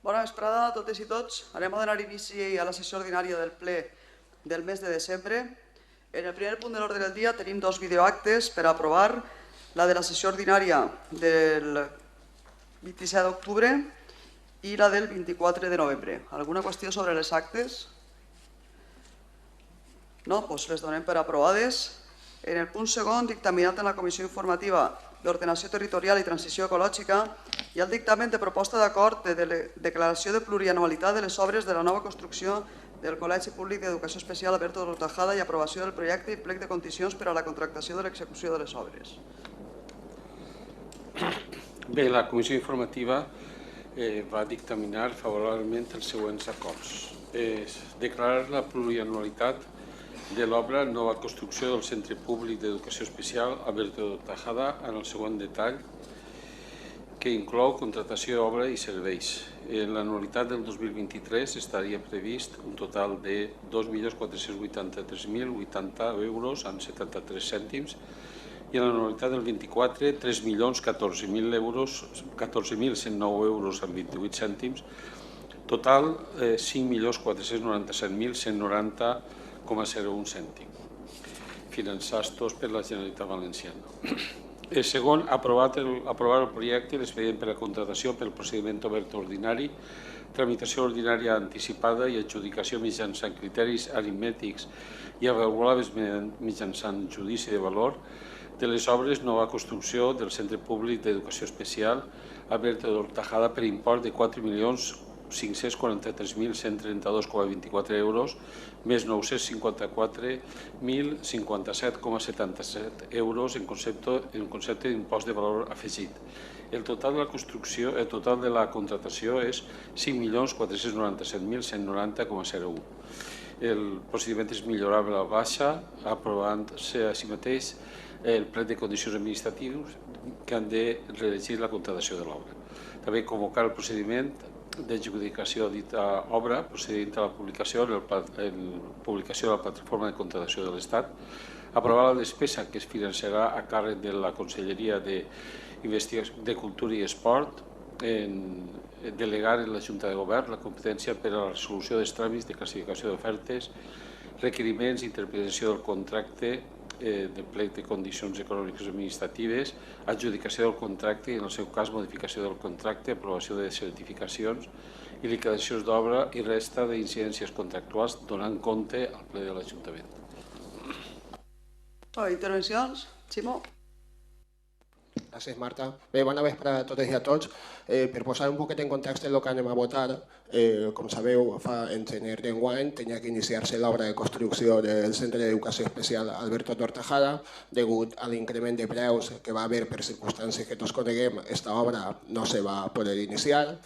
Bona vesprada a totes i tots. Anem a donar inici a la sessió ordinària del ple del mes de desembre. En el primer punt de l'ordre del dia tenim dos videoactes per aprovar, la de la sessió ordinària del 27 d'octubre i la del 24 de novembre. Alguna qüestió sobre les actes? No? Doncs les donem per aprovades. En el punt segon, dictaminat en la Comissió Informativa d'Ordenació Territorial i Transició Ecològica, hi ha el dictamen de proposta d'acord de declaració de plurianualitat de les obres de la nova construcció del Col·legi Públic d'Educació Especial Alberto d'Hortajada i aprovació del projecte i plec de condicions per a la contractació de l'execució de les obres. Bé, la Comissió Informativa va dictaminar favorablement els següents acords. Declarar la plurianualitat de l'obra nova construcció del Centre Públic d'Educació Especial Alberto d'Hortajada en el següent detall, que inclou contratació d'obra i serveis. En l'anualitat del 2023 estaria previst un total de 2.483.080 euros amb 73 cèntims i en l'anualitat del 24 3.014.109 euros amb 28 cèntims, total 5.497.190,01 cèntim, finançats per la Generalitat Valenciana. El segon, aprovar el projecte i l'expedient per a contratació pel procediment obert ordinari, tramitació ordinària anticipada i adjudicació mitjançant criteris aritmètics i avaluables mitjançant judici de valor de les obres nova construcció del Centre Públic d'Educació Especial Alberto d'Hortajada per import de 4.543.132,24 euros més 954.057,77 euros en concepte d'impost de valor afegit. El total de la contratació és 5.497.190,01. El procediment és millorable a baixa, aprovant-se a si mateix el plec de condicions administratives que han de reelegir la contratació de l'obra. També convocar el procediment d'adjudicació de dita obra procedint a la publicació de la plataforma de contratació de l'Estat, aprovar la despesa que es finançarà a càrrec de la Conselleria de Cultura i Esport, delegar en la Junta de Govern la competència per a la resolució dels tràmits de classificació d'ofertes, requeriments, interpretació del contracte, del plec de condicions econòmiques administratives, adjudicació del contracte i, en el seu cas, modificació del contracte, aprovació de certificacions i liquidacions d'obra i resta d'incidències contractuals donant compte al ple de l'Ajuntament. Intervencions? Ximo? Gràcies, Marta. Bé, bona vesprada a totes i a tots. Per posar un poquet en context el que anem a votar, com sabeu, en gener d'enguany tenia que iniciar-se l'obra de construcció del Centre d'Educació Especial Alberto d'Hortajada. Degut a l'increment de preus que va haver per circumstàncies que tots coneguem, aquesta obra no se va poder iniciar.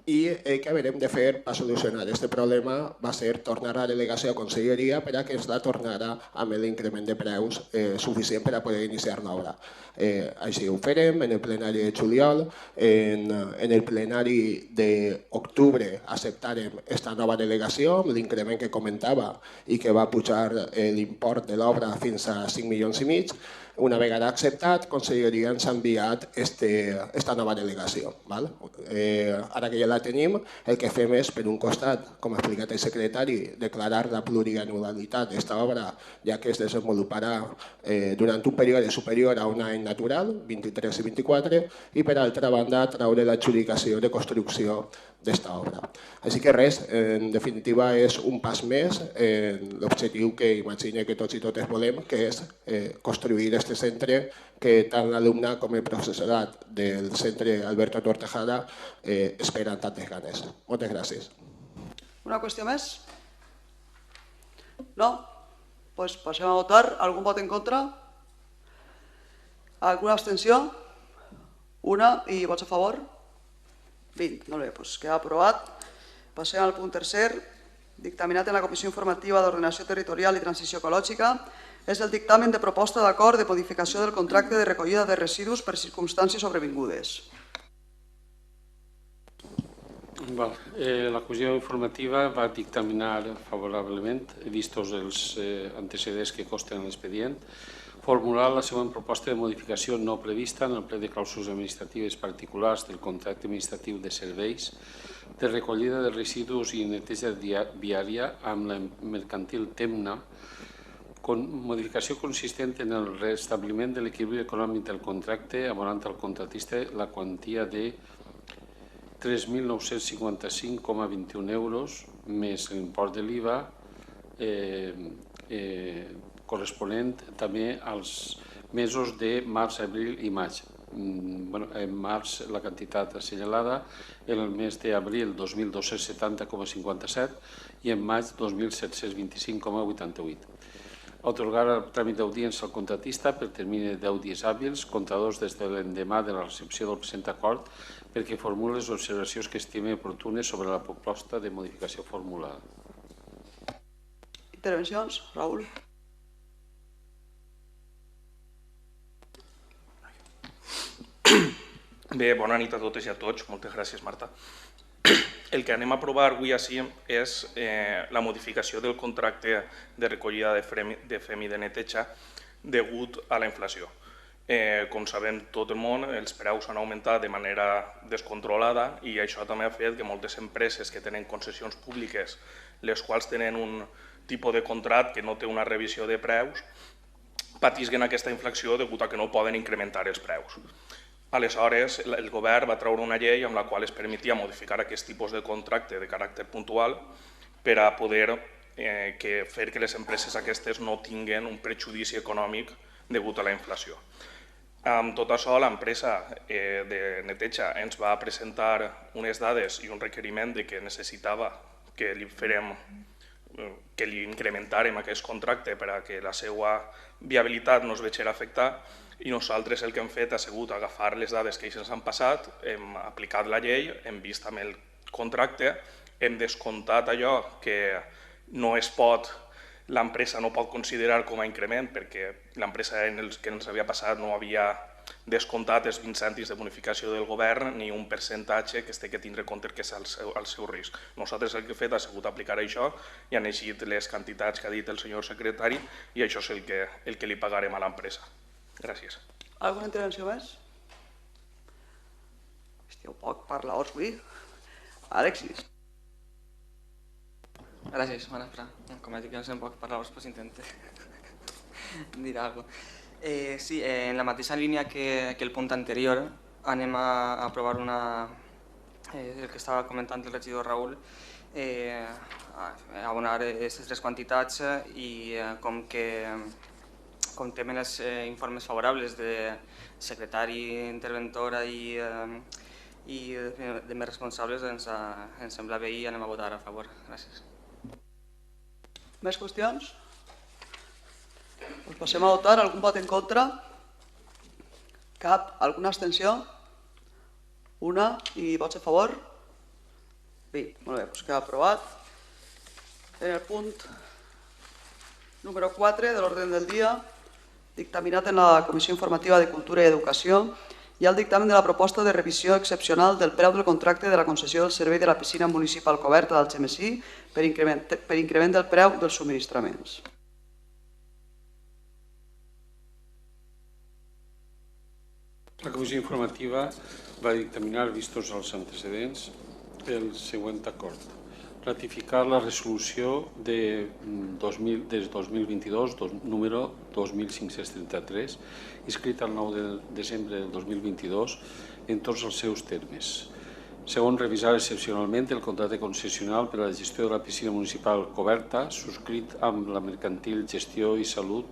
I el que haurem de fer per solucionar aquest problema va ser tornar a la delegació a Conselleria per a que ens la tornara amb l'increment de preus suficient per a poder iniciar l'obra. Així ho farem en el plenari de juliol. En el plenari d'octubre acceptarem aquesta nova delegació amb l'increment que comentava i que va pujar l'import de l'obra fins a 5,5 milions. Una vegada acceptat, Conselleria ens ha enviat aquesta nova delegació. Ara que ja la tenim, el que fem és, per un costat, com ha explicat el secretari, declarar la plurianualitat d'aquesta obra, ja que es desenvoluparà durant un període superior a un any natural, 23 i 24, i per altra banda, traure l'adjudicació de construcció d'esta obra. Així que res, en definitiva, és un pas més en l'objectiu que imagino que tots i totes volem, que és construir aquest centre que tant l'alumne com el professorat del Centre Alberto d'Hortajada esperen tantes ganes. Moltes gràcies. Una qüestió més? No? Doncs passem a votar. Algun vot en contra? Alguna abstenció? Una. I vots a favor? 20. Molt bé, doncs queda aprovat. Passem al punt tercer, dictaminat en la Comissió Informativa d'Ordenació Territorial i Transició Ecològica. És el dictamen de proposta d'acord de modificació del contracte de recollida de residus per circumstàncies sobrevingudes. La Comissió Informativa va dictaminar favorablement, vistos els antecedents que consten en l'expedient, Formular la següent proposta de modificació no prevista en el ple de clàusules administratives particulars del contracte administratiu de serveis de recollida de residus i neteja viària amb la mercantil Temna, modificació consistent en el restabliment de l'equilibri econòmic del contracte abonant al contratista la quantia de 3.955,21 euros més l'import de l'IVA corresponent també als mesos de març, abril i maig. En març la quantitat assenyalada, en el mes d'abril 2.270,57 i en maig 2.725,88. Atorgar el tràmit d'audiència al contratista per termini de 10 dies hàbils, comptadors des de l'endemà de la recepció del present acord, perquè formuli les observacions que estime oportunes sobre la proposta de modificació formulada. Intervencions? Raül? Bé, bona nit a totes i a tots. Moltes gràcies, Marta. El que anem a aprovar avui així és la modificació del contracte de recollida de fem i de neteja degut a la inflació. Com sabem tot el món, els preus han augmentat de manera descontrolada i això també ha fet que moltes empreses que tenen concessions públiques, les quals tenen un tipus de contracte que no té una revisió de preus, patisquen aquesta inflació degut a que no poden incrementar els preus. Aleshores, el govern va treure una llei amb la qual es permetia modificar aquest tipus de contracte de caràcter puntual per a poder fer que les empreses aquestes no tinguin un perjudici econòmic degut a la inflació. Amb tot això, l'empresa de neteja ens va presentar unes dades i un requeriment que necessitava que li incrementàrem aquest contracte per a que la seva viabilitat no es veiés afectada. I nosaltres el que hem fet ha sigut agafar les dades que ells ens han passat, hem aplicat la llei, hem vist amb el contracte, hem descomptat allò que no es pot, l'empresa no pot considerar com a increment perquè l'empresa que ens havia passat no havia descomptat els 20 cèntims de bonificació del govern ni un percentatge que es té que tindre en compte que és el seu risc. Nosaltres el que hem fet ha sigut aplicar això i han eixit les quantitats que ha dit el senyor secretari i això és el que li pagarem a l'empresa. Gràcies. Alguna intervenció més? Esteu poc parlaors avui. Alexis. Gràcies, bona nit. Com he dit que no sé poc parlaors, doncs intento dir alguna cosa. Sí, en la mateixa línia que el punt anterior, anem a aprovar el que estava comentant el regidor Raül, abonar aquestes tres quantitats i com tenen els informes favorables de secretari, interventora i de més responsables, ens sembla bé i anem a votar a favor. Gràcies. Més qüestions? Doncs passem a votar. Algun vot en contra? Cap? Alguna abstenció? Una. I vots a favor? Bé, molt bé, doncs queda aprovat. En el punt número 4 de l'ordre del dia, dictaminat en la Comissió Informativa de Cultura i Educació, hi ha el dictamen de la proposta de revisió excepcional del preu del contracte de la concessió del servei de la piscina municipal coberta del Xemesí per increment del preu dels subministraments. La Comissió Informativa va dictaminar, vistos els antecedents, el següent acord. Ratificar la resolució des 2022, número 2533, inscrita el 9 de desembre del 2022 en tots els seus termes. Segon, revisar excepcionalment el contracte concessional per a la gestió de la piscina municipal coberta, subscrit amb la mercantil Gestió i Salut,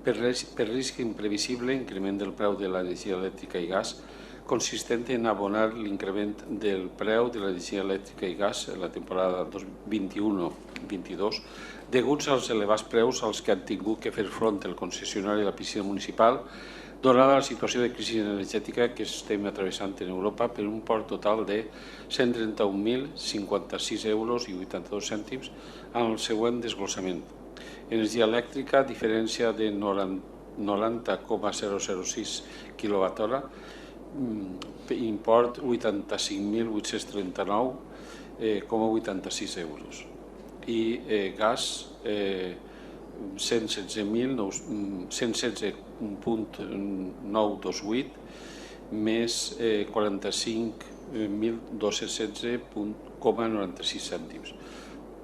per risc imprevisible, increment del preu de l'energia elèctrica i gas, consistent en abonar l'increment del preu de l'energia elèctrica i gas en la temporada 2021-22 deguts als elevats preus als que han tingut que fer front el concessionari de la piscina municipal donada la situació de crisi energètica que estem travessant en Europa per un import total de 131.056 euros i 82 cèntims amb el següent desglossament. Energia elèctrica, diferència de 90,006 kWh, import 85.839,86 euros. I gas, 116.928 més 45.216,96 cèntims.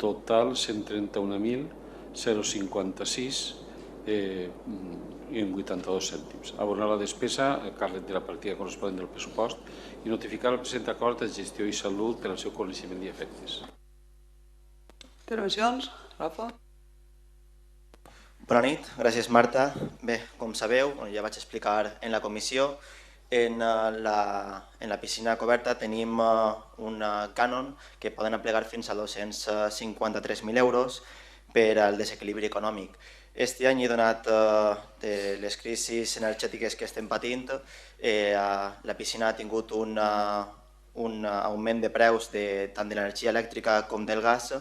Total 139.056,82 cèntims. Abonar la despesa a càrrec de la partida corresponent del pressupost i notificar el present acord de gestió i salut per al seu coneixement i efectes. Intervencions? Rafa? Bona nit, gràcies Marta. Bé, com sabeu, ja vaig explicar en la comissió, en la piscina coberta tenim un cànon que poden aplegar fins a 253.000 euros per al desequilibri econòmic. Aquest any, donat les crisis energètiques que estem patint, la piscina ha tingut un augment de preus tant de l'energia elèctrica com del gas,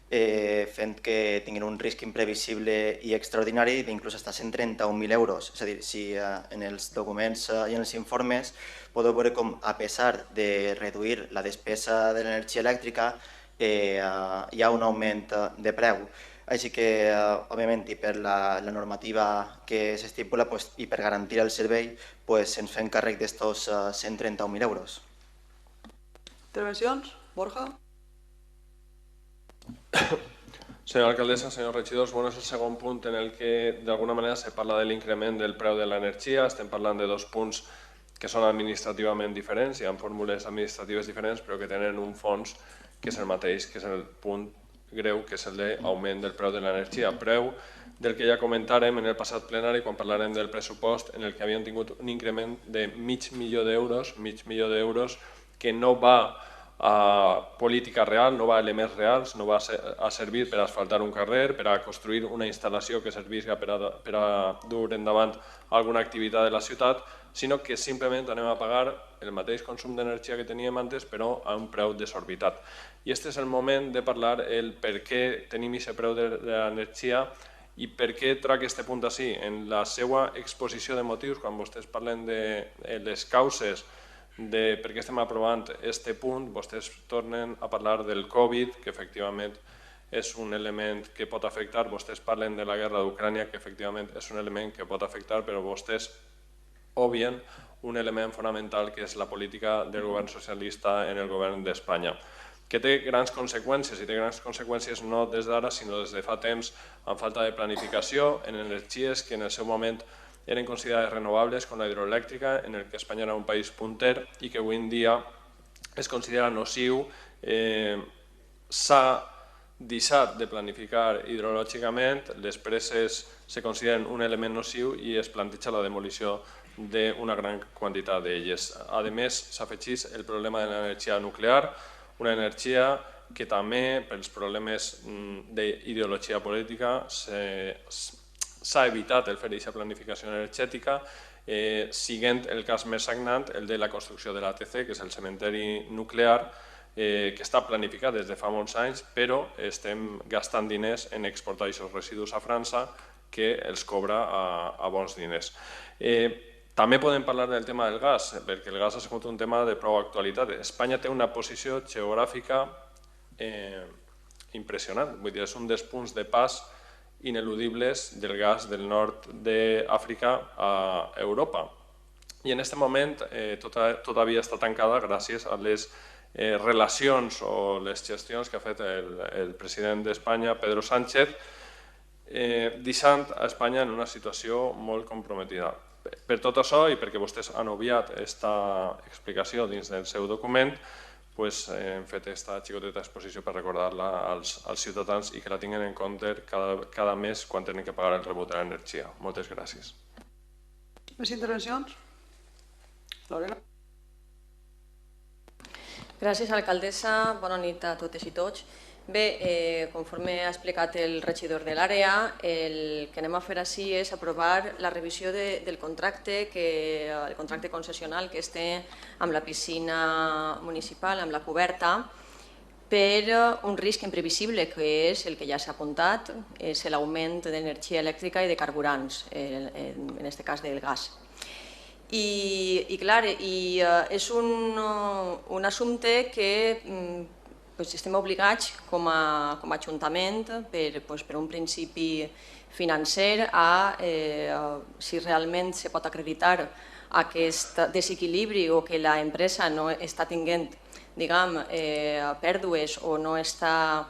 fent que tinguin un risc imprevisible i extraordinari d'inclús fins a 131.000 euros. És a dir, si en els documents i en els informes podeu veure com, a pesar de reduir la despesa de l'energia elèctrica, hi ha un augment de preu. Així que, òbviament, i per la normativa que s'estipula i per garantir el servei, ens fem càrrec d'estos 131.000 euros. Intervencions? Borja? Senyora alcaldessa, senyors regidors, és el segon punt en el que d'alguna manera se parla de l'increment del preu de l'energia. Estem parlant de dos punts que són administrativament diferents, hi ha fórmules administratives diferents, però que tenen un fons que és el mateix, que és el punt greu, que és el d'augment del preu de l'energia. Preu del que ja comentàrem en el passat plenari quan parlarem del pressupost, en el que havíem tingut un increment de mig milió d'euros, que no va a política real, no va a elements reals, no va a servir per asfaltar un carrer, per a construir una instal·lació que servís per a dur endavant alguna activitat de la ciutat, sinó que simplement anem a pagar el mateix consum d'energia que teníem antes, però a un preu desorbitat. I aquest és el moment de parlar el per què tenim aquest preu de l'energia i per què trac aquest punt així. En la seva exposició de motius, quan vostès parlen de les causes de per què estem aprovant aquest punt, vostès tornen a parlar del Covid, que efectivament és un element que pot afectar, vostès parlen de la guerra d'Ucrània, que efectivament és un element que pot afectar, però vostès obvien un element fonamental que és la política del govern socialista en el govern d'Espanya, que té grans conseqüències, i té grans conseqüències no des d'ara, sinó des de fa temps, amb falta de planificació en energies que en el seu moment eren considerades renovables, com la hidroelèctrica, en el que Espanya era un país punter i que avui en dia es considera nociu. S'ha deixat de planificar hidrològicament, les preses se consideren un element nociu i es planteja la demolició d'una gran quantitat d'elles. A més, s'afegeix el problema de l'energia nuclear, una energia que també, pels problemes d'ideologia política, s'ha evitat el fer aquesta planificació energètica, siguent el cas més sagnant, el de la construcció de l'ATC, que és el cementeri nuclear, que està planificat des de fa molts anys, però estem gastant diners en exportar aquests residus a França, que els cobra a bons diners. També podem parlar del tema del gas, perquè el gas ha sigut un tema de prou actualitat. Espanya té una posició geogràfica impressionant, vull dir, és un dels punts de pas ineludibles del gas del nord d'Àfrica a Europa. I en aquest moment todavía està tancada gràcies a les relacions o les gestions que ha fet el president d'Espanya, Pedro Sánchez, deixant a Espanya en una situació molt comprometida. Per tot això, i perquè vostès han obviat aquesta explicació dins del seu document, hem fet aquesta xicoteta exposició per recordar-la als ciutadans i que la tinguin en compte cada mes quan tenen que pagar el rebut de l'energia. Moltes gràcies. Més intervencions? Lorena? Gràcies, alcaldessa. Bona nit a totes i tots. Bé, conforme ha explicat el regidor de l'àrea, el que anem a fer així és aprovar la revisió del contracte, el contracte concessional que es té amb la piscina municipal, amb la coberta, per un risc imprevisible, que és el que ja s'ha apuntat, és l'augment d'energia elèctrica i de carburants, en aquest cas del gas. I clar, és un assumpte que estem obligats com a Ajuntament per un principi financer si realment se pot acreditar aquest desequilibri o que l'empresa no està tenint pèrdues o no està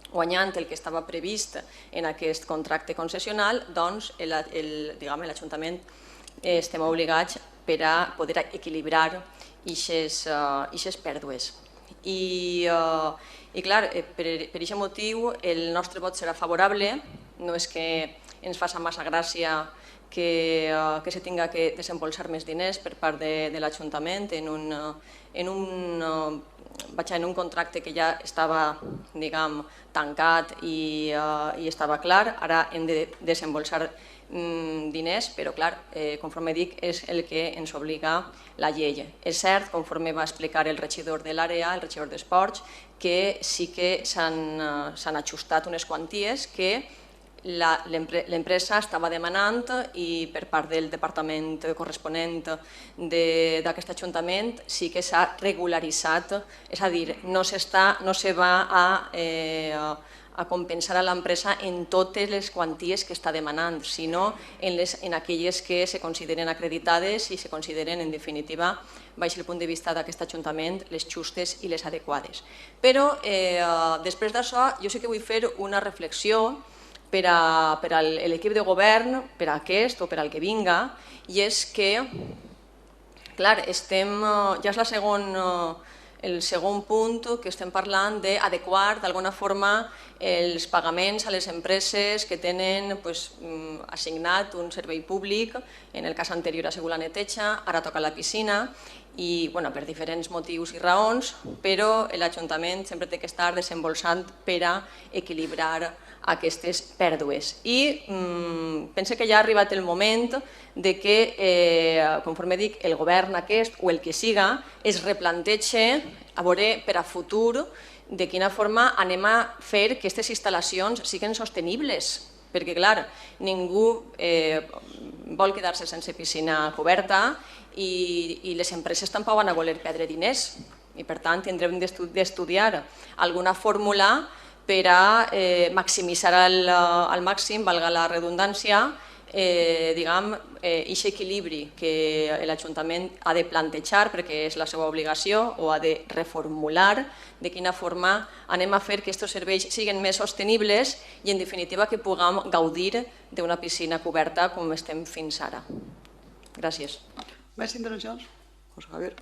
guanyant el que estava previst en aquest contracte concessional, doncs l'Ajuntament estem obligats per a poder equilibrar aquestes pèrdues. I clar, per aquest motiu el nostre vot serà favorable, no és que ens faci massa gràcia que se tinga que desembolsar més diners per part de l'Ajuntament en un contracte que ja estava tancat i estava clar. Ara hem de desembolsar diners, però clar, conforme dic, és el que ens obliga la llei. És cert, conforme va explicar el regidor de l'àrea, el regidor d'Esports, que sí que s'han ajustat unes quanties que l'empresa estava demanant i per part del departament corresponent d'aquest Ajuntament sí que s'ha regularitzat, és a dir, no se va a compensar a l'empresa en totes les quanties que està demanant, sinó en aquelles que se consideren acreditades i se consideren, en definitiva, baix el punt de vista d'aquest Ajuntament, les justes i les adequades. Però després d'això jo sí que vull fer una reflexió per a l'equip de govern, per a aquest o per al que vinga, i és que, clar, ja és el segon punt que estem parlant d'adequar d'alguna forma els pagaments a les empreses que tenen assignat un servei públic, en el cas anterior ha sigut la neteja, ara toca la piscina, i per diferents motius i raons, però l'Ajuntament sempre té que estar desembolsant per a equilibrar aquestes pèrdues. I penso que ja ha arribat el moment que, conforme dic, el govern aquest o el que siga es replantegi a veure per a futur de quina forma anem a fer que aquestes instal·lacions siguin sostenibles. Perquè, clar, ningú vol quedar-se sense piscina coberta i les empreses tampoc van a voler perdre diners. I, per tant, tindrem d'estudiar alguna fórmula per a maximitzar al màxim, valga la redundància, aquest equilibri que l'Ajuntament ha de plantejar perquè és la seva obligació o ha de reformular de quina forma anem a fer que aquests serveis siguin més sostenibles i en definitiva que puguem gaudir d'una piscina coberta com estem fins ara. Gràcies. Més intervencions? José Javier.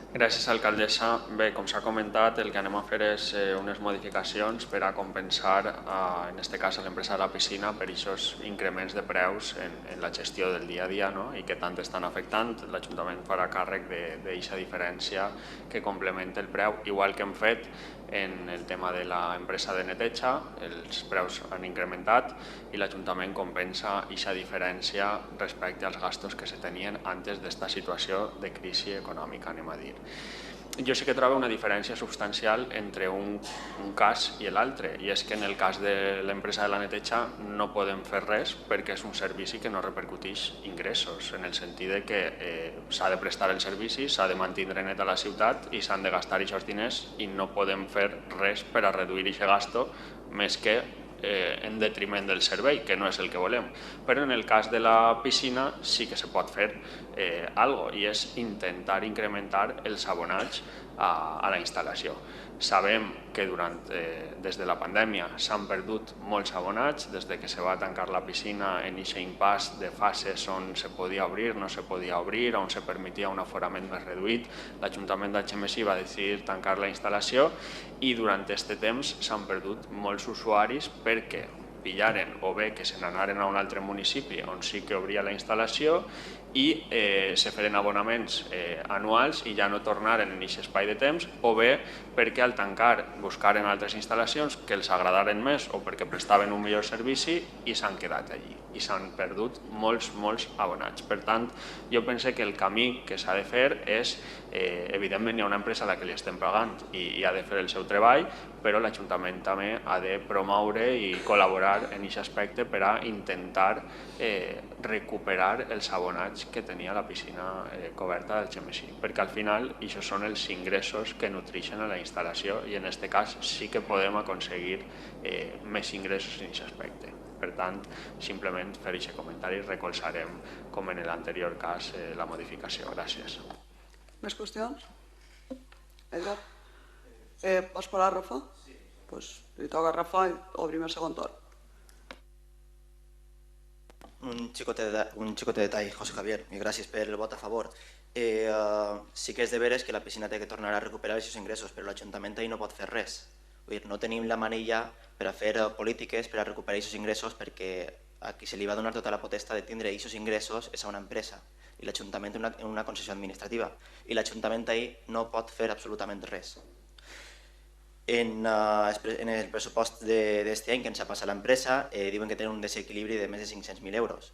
Gràcies, alcaldessa. Bé, com s'ha comentat, el que anem a fer és unes modificacions per a compensar, en aquest cas, a l'empresa de la piscina per aquests increments de preus en la gestió del dia a dia i que tant estan afectant. L'Ajuntament farà càrrec d'aquesta diferència que complementa el preu, igual que hem fet en el tema de l'empresa de neteja, els preus han incrementat i l'Ajuntament compensa aquesta diferència respecte als gastos que se tenien antes d'esta situació de crisi econòmica, anem a dir. Jo sí que trobo una diferència substancial entre un cas i l'altre, i és que en el cas de l'empresa de la neteja no podem fer res perquè és un servici que no repercuteix ingressos, en el sentit que s'ha de prestar el servici, s'ha de mantenir net a la ciutat i s'han de gastar aquests diners i no podem fer res per a reduir aquest gasto més que en detriment del servei, que no és el que volem. Però en el cas de la piscina sí que se pot fer alguna cosa, i és intentar incrementar els abonats a la instal·lació. Sabem que des de la pandèmia s'han perdut molts abonats, des que se va tancar la piscina en aquest impàs de fases on se podia obrir, no se podia obrir, on se permetia un aforament més reduït. L'Ajuntament d'Algemesí va decidir tancar la instal·lació i durant aquest temps s'han perdut molts usuaris perquè pillaren o bé que se n'anaren a un altre municipi on sí que obria la instal·lació i se feren abonaments anuals i ja no tornaren en aquest espai de temps, o bé perquè al tancar buscaren altres instal·lacions que els agradaren més o perquè prestaven un millor servici i s'han quedat allí i s'han perdut molts abonats. Per tant, jo penso que el camí que s'ha de fer és, evidentment hi ha una empresa a la que li estem pagant i ha de fer el seu treball, però l'Ajuntament també ha de promoure i col·laborar en aquest aspecte per a intentar recuperar els abonats que tenia la piscina coberta del Xemesí, perquè al final això són els ingressos que nutreixen a la instal·lació i en aquest cas sí que podem aconseguir més ingressos en aquest aspecte. Per tant, simplement fer aquest comentari recolzarem, com en l'anterior cas, la modificació. Gràcies. Més qüestions? Edgar? Vols parlar, Rafa? Sí. Doncs li toca a Rafa i obrim el segon torn. Un xicotet detall, José Javier, i gràcies per el vot a favor. Sí que és de veres que la piscina té que tornar a recuperar els seus ingressos, però l'Ajuntament ahir no pot fer res. No tenim la manilla per a fer polítiques per a recuperar aquests ingressos, perquè a qui se li va donar tota la potesta de tindre aquests ingressos és a una empresa i l'Ajuntament en una concessió administrativa i l'Ajuntament ahir no pot fer absolutament res. En el pressupost d'aquest any que ens ha passat l'empresa diuen que tenen un desequilibri de més de 500.000 euros.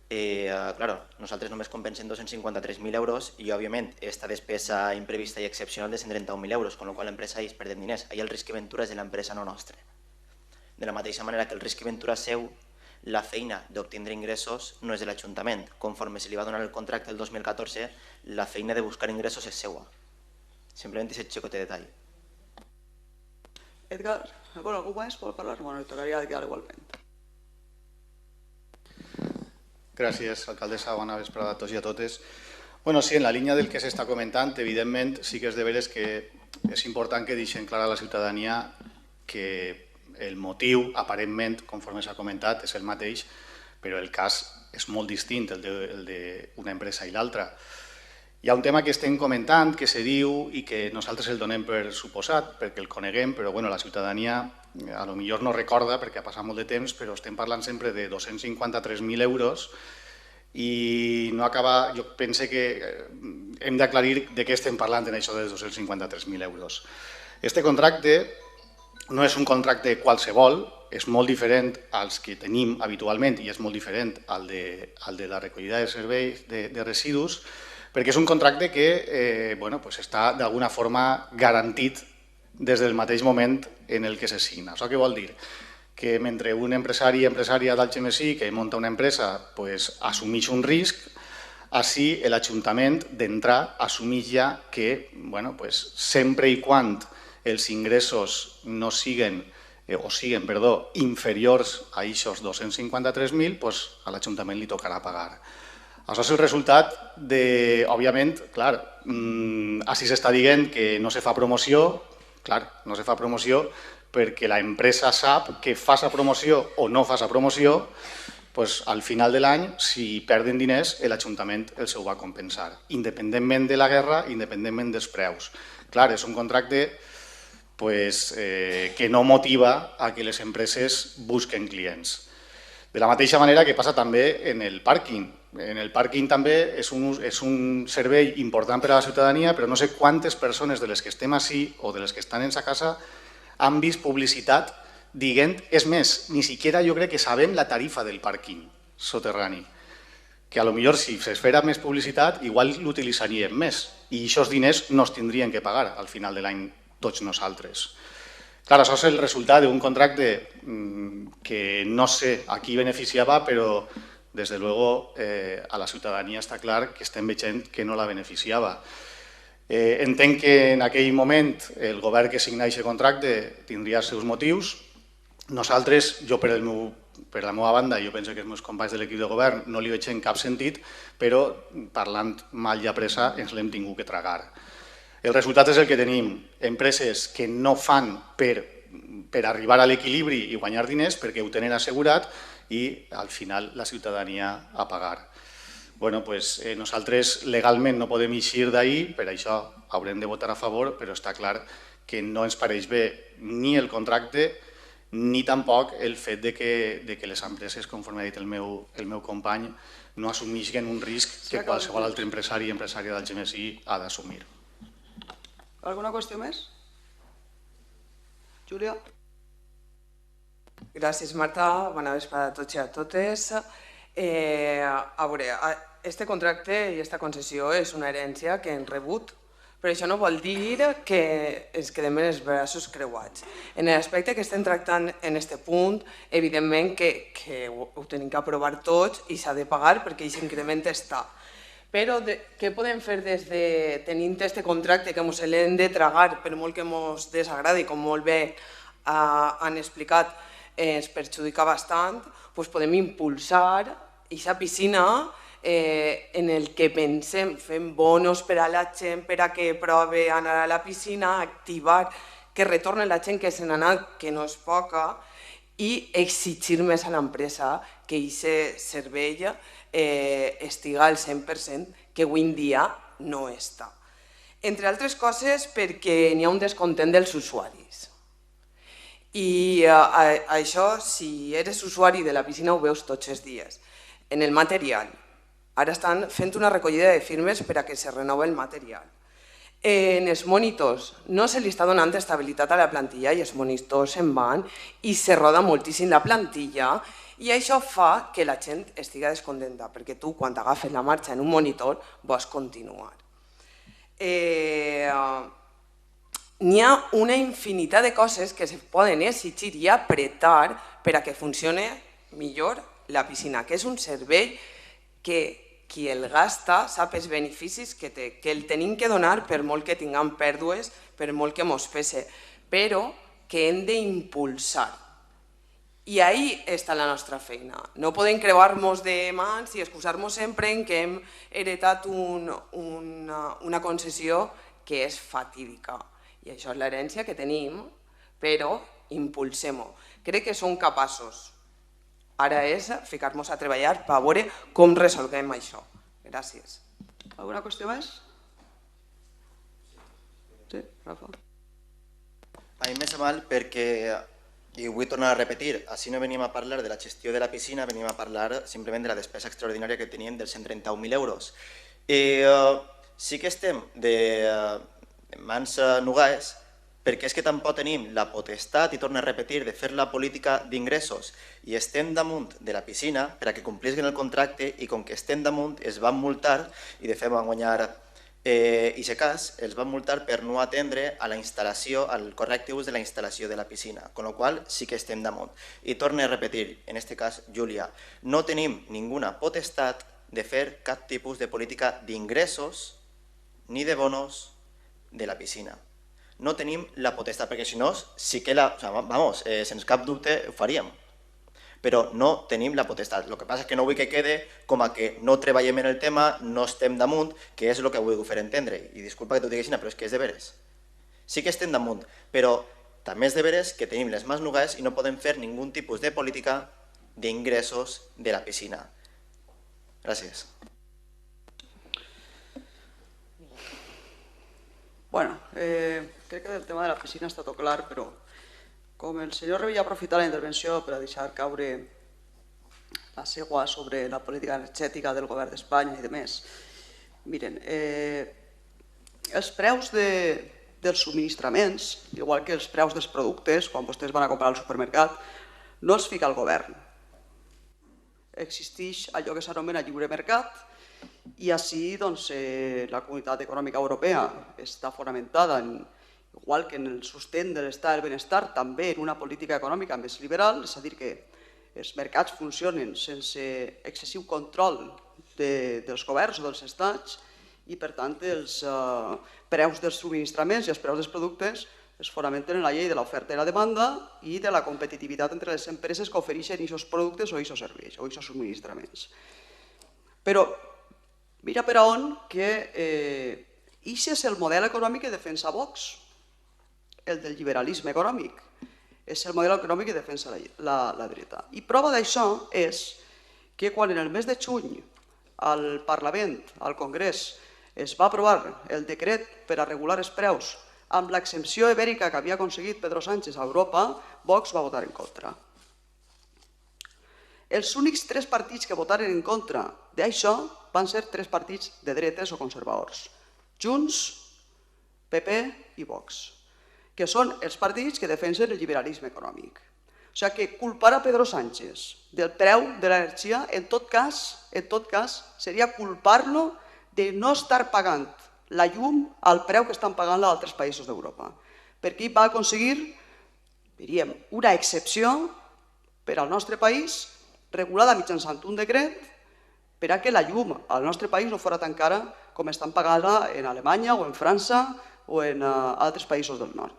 Nosaltres només compensem 253.000 euros i òbviament aquesta despesa imprevista i excepcional de 131.000 euros, amb la qual l'empresa ells perden diners. Ahir el risc i ventura és de l'empresa, no nostre. De la mateixa manera que el risc i ventura seu, la feina d'obtindre ingressos no és de l'Ajuntament. Conforme se li va donar el contracte el 2014, la feina de buscar ingressos és seua. Simplement aquest xicotet detall. Edgar, algú més vol parlar? Bueno, li tocaria a Edgar igualment. Gràcies, alcaldessa. Bona vesprada a tots i a totes. Sí, en la línia del que s'està comentant, evidentment, sí que és de veres que és important que deixen clara a la ciutadania que el motiu, aparentment, conforme s'ha comentat, és el mateix, però el cas és molt distint, el d'una empresa i l'altra. Hi ha un tema que estem comentant, que se diu i que nosaltres el donem per suposat, perquè el coneguem, però la ciutadania a lo millor no recorda, perquè ha passat molt de temps, però estem parlant sempre de 253.000 euros i no acaba, jo pense que hem d'aclarir de què estem parlant en això de 253.000 euros. Este contracte no és un contracte qualsevol, és molt diferent als que tenim habitualment i és molt diferent al de la recollida de serveis de residus, perquè és un contracte que està d'alguna forma garantit des del mateix moment en el que se signa. Això què vol dir? Que mentre un empresari o empresària d'Algemesí que munta una empresa assumeix un risc, així l'Ajuntament d'entrar assumeix ja que sempre i quan els ingressos no siguin inferiors a aquests 253.000, a l'Ajuntament li tocarà pagar. Això és el resultat de, òbviament, clar, així s'està dient que no se fa promoció, clar, no se fa promoció perquè l'empresa sap que faça promoció o no faça promoció, al final de l'any, si perden diners, l'Ajuntament els ho va compensar, independentment de la guerra, independentment dels preus. Clar, és un contracte que no motiva a que les empreses busquen clients. De la mateixa manera que passa també en el pàrquing. En el pàrquing també és un servei important per a la ciutadania, però no sé quantes persones de les que estem així o de les que estan en sa casa han vist publicitat dient, és més, ni siquiera jo crec que sabem la tarifa del pàrquing soterrani, que potser si es fera més publicitat igual l'utilitzaríem més i aquests diners no es tindrien que pagar al final de l'any tots nosaltres. Clar, això és el resultat d'un contracte que no sé a qui beneficiava, però des de luego a la ciutadania està clar que estem veient que no la beneficiava. Entenc que en aquell moment el govern que signa aquest contracte tindria els seus motius. Nosaltres, jo per la meva banda, jo penso que els meus companys de l'equip de govern no li veig en cap sentit, però parlant mal i a pressa ens l'hem tingut que tragar. El resultat és el que tenim, empreses que no fan per arribar a l'equilibri i guanyar diners perquè ho tenen assegurat i al final la ciutadania a pagar. Nosaltres legalment no podem eixir d'ahir, per això haurem de votar a favor, però està clar que no ens pareix bé ni el contracte ni tampoc el fet que les empreses, conforme ha dit el meu company, no assumeixin un risc que qualsevol altre empresari i empresària d'Algemesí ha d'assumir. Alguna qüestió més? Júlia? Gràcies, Marta. Bona vesprada a tots i a totes. A veure, este contracte i aquesta concessió és una herència que hem rebut Però això no vol dir que ens quedem en els braços creuats. En l'aspecte que estem tractant en aquest punt, evidentment que ho tenim que aprovar tots i s'ha de pagar perquè aquest increment està. Però què podem fer des de tenint aquest contracte que ens l'hem de tragar, per molt que ens desagradi, com molt bé han explicat, ens perjudica bastant, doncs podem impulsar aquesta piscina en el que pensem, fem bonos per a la gent per a que provi anar a la piscina, activar que retorni la gent que se n'ha anat, que no és poca, i exigir més a l'empresa que aquest servei estiga al 100%, que avui en dia no està. Entre altres coses perquè n'hi ha un descontent dels usuaris. I això, si eres usuari de la piscina, ho veus tots els dies. En el material. Ara estan fent una recollida de firmes per a que se renova el material. En els monitors no se li està donant estabilitat a la plantilla i els monitors se'n van i se roda moltíssim la plantilla i això fa que la gent estigui descontenta perquè tu quan t'agafes la marxa en un monitor vols continuar. N'hi ha una infinitat de coses que se poden exigir i apretar per a que funcioni millor la piscina, que és un servei que qui el gasta sap els beneficis que té, que el tenim que donar per molt que tinguem pèrdues, per molt que mos pese, però que hem d'impulsar. I ahí està la nostra feina. No podem creuar-nos de mans i excusar-nos sempre en que hem heretat una concessió que és fatídica. I això és l'herència que tenim, però impulsem-ho. Crec que som capaços. Ara és ficar-nos a treballar per veure com resolguem això. Gràcies. Alguna qüestió més? Sí, Rafa. A mi me sap mal perquè, i ho vull tornar a repetir, així no venim a parlar de la gestió de la piscina, venim a parlar simplement de la despesa extraordinària que teníem dels 131.000 euros. Sí que estem de mans nugades, perquè és que tampoc tenim la potestat, i torno a repetir, de fer la política d'ingressos i estem damunt de la piscina per a que complisquen el contracte i com que estem damunt es van multar i de fet van guanyar aquest cas, els van multar per no atendre a la instal·lació, al correcte ús de la instal·lació de la piscina, amb la qual sí que estem damunt. I torno a repetir, en aquest cas, Júlia, no tenim ninguna potestat de fer cap tipus de política d'ingressos ni de bonos de la piscina. No tenim la potestat, perquè si no, sí que sense cap dubte ho faríem. Però no tenim la potestat. El que passa és que no vull que quede com a que no treballem en el tema, no estem damunt, que és el que vull fer entendre. I disculpa que t'ho diguessin, però és que és de veres. Sí que estem damunt, però també és de veres que tenim les mans nugades i no podem fer ningú tipus de política d'ingressos de la piscina. Gràcies. Bueno, crec que el tema de la piscina està tot clar, però com el senyor Revilla ha aprofitat la intervenció per a deixar caure la segua sobre la política energètica del govern d'Espanya i demés, miren, els preus dels subministraments, igual que els preus dels productes, quan vostès van a comprar al supermercat, no els fica el govern. Existeix allò que s'anomena lliure mercat, i així la Comunitat Econòmica Europea està fonamentada, igual que en el sostén de l'estat del benestar, també en una política econòmica més liberal, és a dir, que els mercats funcionen sense excessiu control dels governs o dels estats i, per tant, els preus dels subministraments i els preus dels productes es fonamenten en la llei de l'oferta i la demanda i de la competitivitat entre les empreses que ofereixen aquests productes o aquests serveis o aquests subministraments. Però mira per on que aquest és el model econòmic que defensa Vox, el del liberalisme econòmic. És el model econòmic que defensa la dreta. I prova d'això és que quan en el mes de juny al Parlament, al Congrés, es va aprovar el decret per a regular els preus amb l'exempció ibèrica que havia aconseguit Pedro Sánchez a Europa, Vox va votar en contra. Els únics 3 partits que votaren en contra d'això van ser 3 partits de dretes o conservadors: Junts, PP i Vox, que són els partits que defensen el liberalisme econòmic. O sigui que culpar a Pedro Sánchez del preu de l'energia, en tot cas, seria culpar-lo de no estar pagant la llum al preu que estan pagant a altres països d'Europa. Perquè va aconseguir, diríem, una excepció per al nostre país, regulada mitjançant un decret, per a que la llum al nostre país no fos tan cara com estan pagant-la en Alemanya o en França o en altres països del nord.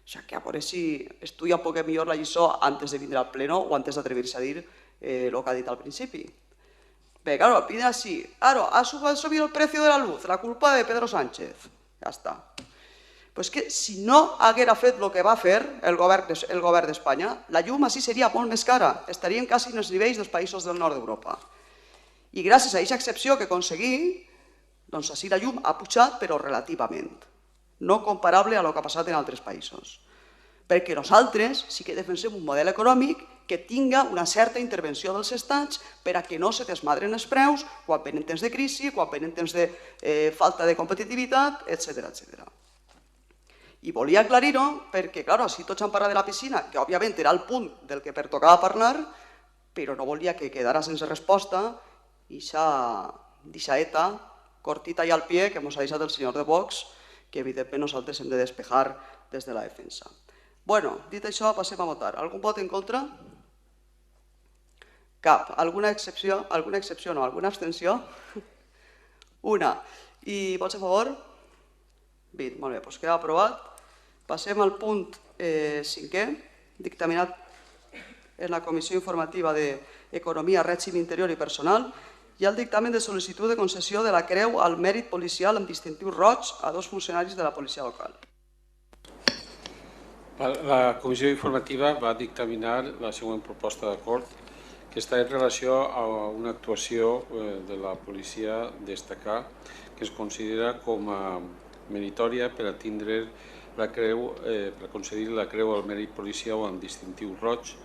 O sigui que a veure si estudia un poc millor la lliçó antes de vindre al pleno o antes d'atrevirse a dir el que ha dit al principi. Bé, claro, piden así, claro, ha subido el precio de la luz, la culpa de Pedro Sánchez. Ja està. Pues que si no haguera fet el que va fer el govern d'Espanya, la llum així seria molt més cara, estaríem quasi en els nivells dels països del nord d'Europa. I gràcies a aquesta excepció que aconseguí, doncs així la llum ha pujat, però relativament, no comparable a el que ha passat en altres països. Perquè nosaltres sí que defensem un model econòmic que tinga una certa intervenció dels estats per a que no se desmadren els preus quan venen temps de crisi, quan venen temps de falta de competitivitat, etc. I volia aclarir-ho perquè, clar, si tots han parlat de la piscina, que òbviament era el punt del que pertocava parlar, però no volia que quedara sense resposta d'eixa cortita i al pie que ens ha deixat el senyor de Vox, que evidentment nosaltres hem de despejar des de la defensa. Bueno, dit això, passem a votar. Algun vot en contra? Cap. Alguna excepció? No, alguna abstenció? Una. I vots a favor? 20. Molt bé, doncs queda aprovat. Passem al punt 5è, dictaminat en la Comissió Informativa d'Economia, Règim Interior i Personal, i el dictamen de sol·licitud de concessió de la Creu al Mèrit Policial amb distintiu roig a 2 funcionaris de la policia local. La Comissió Informativa va dictaminar la següent proposta d'acord, que està en relació a una actuació de la policia destacar que es considera com a meritòria per a tindre la creu, per concedir la creu al mèrit policial amb distintiu roig